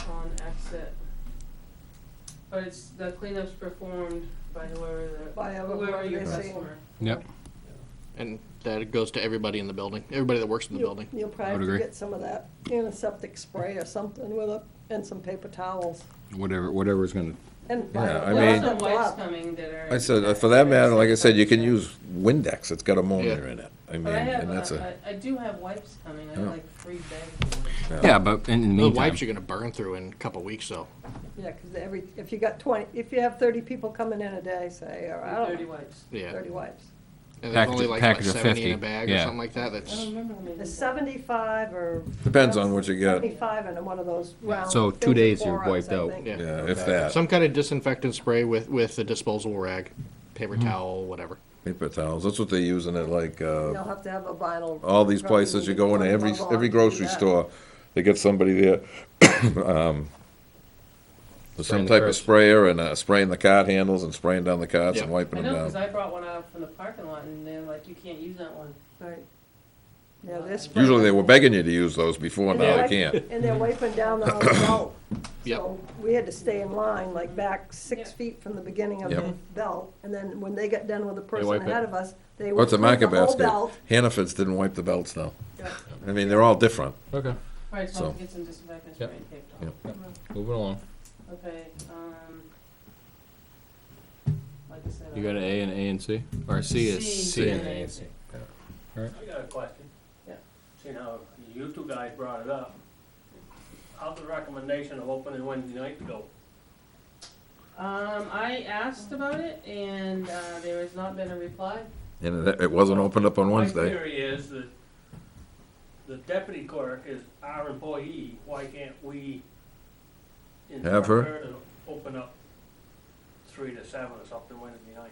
on exit. But it's, the cleanup's performed by By whoever whoever your they see. customer. Yep. And that goes to everybody in the building, everybody that works in the building. You'll I probably would have to agree. get some of that antiseptic spray or something with it, and some paper towels. Whatever's gonna. And Yeah, I There mean- are some wipes gloves. coming that are. I said, for that matter, like I said, you can use Windex, it's got ammonia Yeah. in it. I mean, But I have, and that's I do have wipes coming, I have Yeah. like 3 bags. Yeah, but in the The meantime. wipes you're gonna burn through in a couple weeks, though. Yeah, because if you got 20, if you have 30 people coming in a day, say, or I don't 30 know, wipes. Yeah. 30 wipes. And there's only like, what, Package of 70 in a 50, bag or yeah. something like that, I that's, don't remember how many. There's 75 or. Depends on what you get. 75 in one of those round. So things 2 of days you're Clorox, wiped I out. think. yeah. Yeah, if that. Some kind of disinfectant spray with a disposable rag, paper towel, whatever. Paper towels, that's what they're using it like, You'll have to have a vinyl. all these probably places, you need go into one every glove on to do grocery that. store, they get somebody there, with some Spraying the type of carts. sprayer and spraying the cart handles and spraying down the carts and Yeah. wiping I them know, because down. I brought one out from the parking lot and they're like, you can't use that one. Right. Yeah, this. Usually they were begging you to use those before, And now they're they wipe- can't. And they're wiping down the belt. Yep. So we had to stay in line, like back 6 Yep. feet from the beginning of Yep. the belt. And then when they got done with the person wipe it. ahead of us, they What's a wiped the Market whole Basket? belt. Hannaford's didn't wipe the belts though. Yeah. I mean, they're all different. Okay. Right, so So- I'll get some disinfectant spray Yep. and paper towel. Moving along. Okay, like I said. You got an A and A and C? Or C is C. C and A and C. I got a question. Yeah. See, now, you two guys brought it up. How's the recommendation of opening Wednesday night to go? I asked about it and, there has not been a reply. And it wasn't opened up on My Wednesday. theory is that the deputy clerk is our employee, why can't we Have her? instruct her to open up 3 to 7 or something Wednesday night?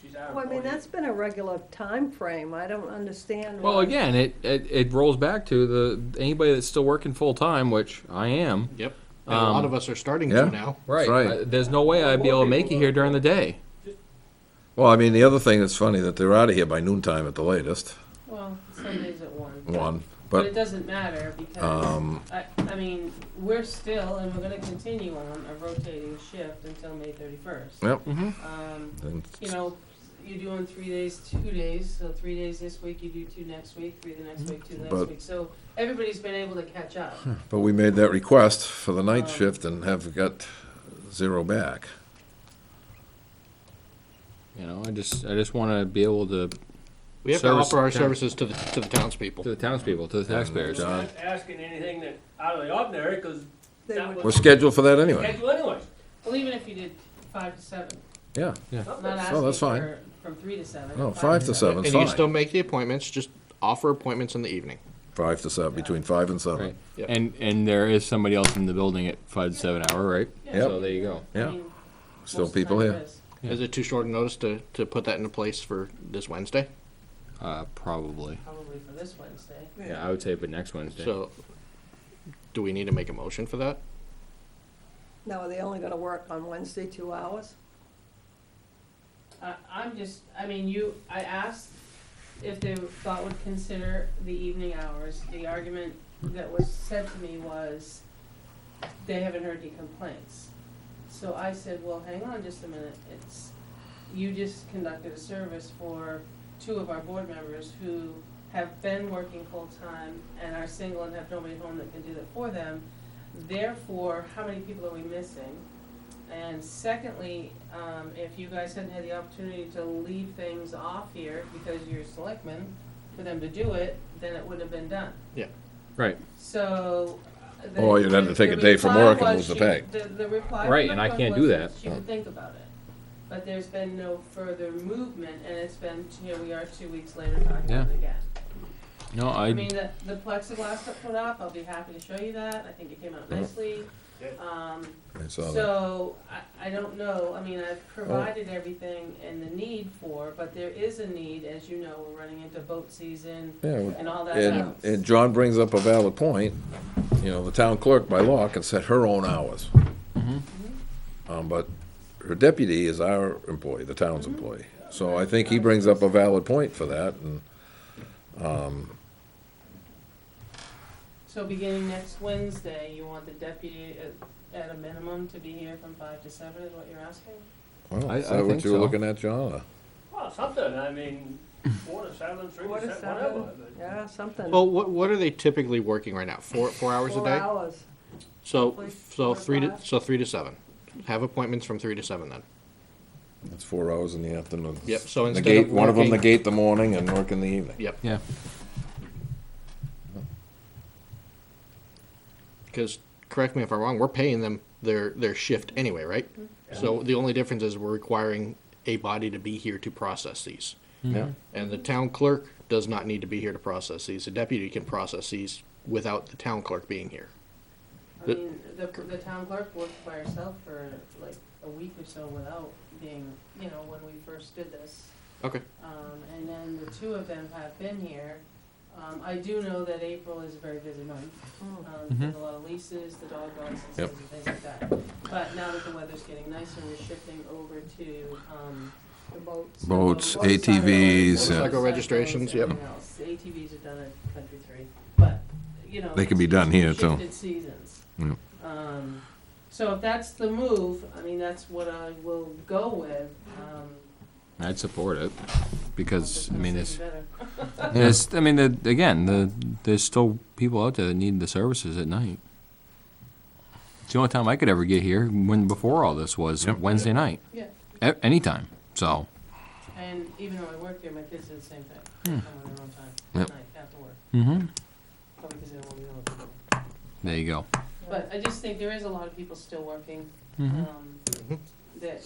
She's our Well, I mean, employee. that's been a regular time frame. I don't understand. Well, why- again, it rolls back to anybody that's still working full-time, which I am. Yep. And a lot Um, of us are starting yeah. to now. Right. There's no way I'd be able to make it here during the day. Well, I mean, the other thing that's funny, that they're out of here by noontime at the latest, Well, some days at 1. one. But But, it doesn't matter because, I mean, we're still, and we're gonna continue on a rotating shift until May 31st. yep. You know, you're doing 3 days, 2 days, so 3 days this week, you do 2 next week, 3 the next week, 2 the next But- week. So everybody's been able to catch up. But we made that request for the night shift and have got 0 back. You know, I just want to be able to We have to Service- offer our services to the townspeople. to the townspeople, to the taxpayers. John. I'm not asking anything that out of the ordinary, because They that would- was We're scheduled for that anyway. scheduled anyways. Well, even if you did 5 to 7, Yeah. not Oh, asking that's fine. for from 3 to 7. No, 5 to 7's And you can fine. still make the appointments, just offer appointments in the evening. 5 to 7, between 5 and 7. Right. Yep. And there is somebody else in the building at 5 to 7 hour, right? Yep. So there you go. I Yeah. mean, Still most of the people time here. it is. Is it too short a notice to put that into place for this Wednesday? Probably. Probably for this Wednesday. Yeah, I would say, but next Wednesday. So, do we need to make a motion for that? Now, are they only gonna work on Wednesday 2 hours? I asked if they thought would consider the evening hours. The argument that was said to me was, they haven't heard any complaints. So I said, well, hang on just a minute, you just conducted a service for 2 of our board members who have been working full-time and are single and have nobody at home that can do that for them. Therefore, how many people are we missing? And secondly, if you guys hadn't had the opportunity to leave things off here because you're selectmen, for them to do it, then it would have been done. Right. So. Or you'd have to take a day from work and lose the pay. The reply. Right, from and I the can't clerk do was that. She would think about it. But there's been no further movement, and it's been, here we are 2 weeks later talking about it again. No, I mean, the plexiglass got put up, I'll be happy to show you that, I think it came out nicely. I saw that. So, I don't know, I mean, I've provided everything and the need for, but there is a need, as you know, we're running into boat season Yeah, and all that and, else. and John brings up a valid point. You know, the town clerk by law can set her own hours. But her deputy is our employee, the town's employee. So I think he brings up a valid point for that, and, So beginning next Wednesday, you want the deputy at a minimum to be here from 5 to 7 is what you're asking? well, I is that what think you were so. looking at, John? or- Well, something, I mean, 4 to 7, 3 4 to to 7, whatever. 7, but- yeah, something. Well, what are they typically working right now? 4 hours a 4 day? hours. So, Roughly so 4 to 3 to, 5. so 3 to 7. Have appointments from 3 to 7 then. It's 4 hours in the afternoon. Yep, so instead Negate, of one of them working- negate the morning and work in the evening. Yep. Yeah. Because, correct me if I'm wrong, we're paying them their shift anyway, right? So the only difference is we're requiring a body to be here to process these. Yeah. And the town clerk does not need to be here to process these. The deputy can process these without the town clerk being here. I mean, the town clerk worked by herself for like a week or so without being, you know, when we first did this. Okay. And then the 2 of them have been here. I do know that April is a very busy month. There's a lot of leases, the dog licenses Yep. and things like that. But now that the weather's getting nicer, we're shifting over to, The boats. Boats, motorcycle- ATVs, Motorcycle motorcycles, registrations, yep. everything else. The ATVs are done at Country 3, but, you know. They can be done here, too. Shifted seasons. Yeah. So if that's the move, I mean, that's what I will go with. I'd support it, because, I mean, it's there's, there's, I mean, there's still people out there that need the services at night. It's the only time I could ever get here, before all this was Yep. Wednesday night, Yeah, anytime, so. and even though I work here, my kids do the same thing. They come on their own time, Yep. at night, after work, Mm-hmm. probably because they don't want to know what they're doing. There you go. But I just think there is a lot of people still working, that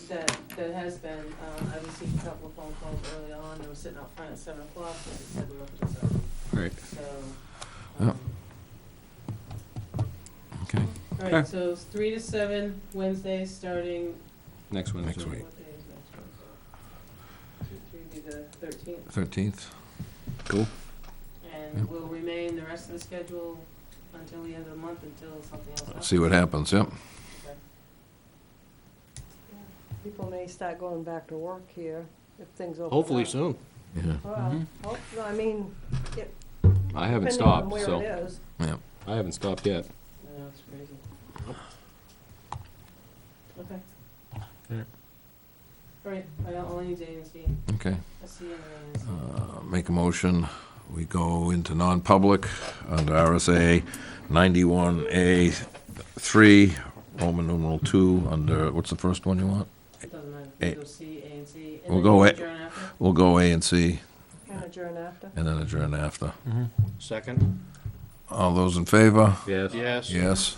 has been, I received a couple of phone calls early on, they were sitting out front at 7 o'clock, and they said we were open till 7, Right, so. Yeah. okay. All right, so it's 3 to 7 Wednesdays, starting, Next Wednesday. Next week. what day is next Wednesday? 2, 3 be the 13th, 13th. Cool. and we'll remain the rest of the schedule until the end of the month, until something else happens. See what happens, yep. People may start going back to work here if things open up. Hopefully soon. Yeah. Well, I mean, I haven't depending on stopped, where so, it is. Yeah. I haven't stopped yet. I know, it's crazy. Okay. Yeah. All right, all I need is A and C. Okay. A C and an A and C. Make a motion, we go into non-public under RSA 91A3, Roman numeral 2, under, what's the first one you want? It doesn't matter, A. we go C, A and C, and We'll then go you A. adjourn after? We'll go A and C, And adjourn after. and then adjourn after. Second? All those in favor? Yes. Yes. Yes.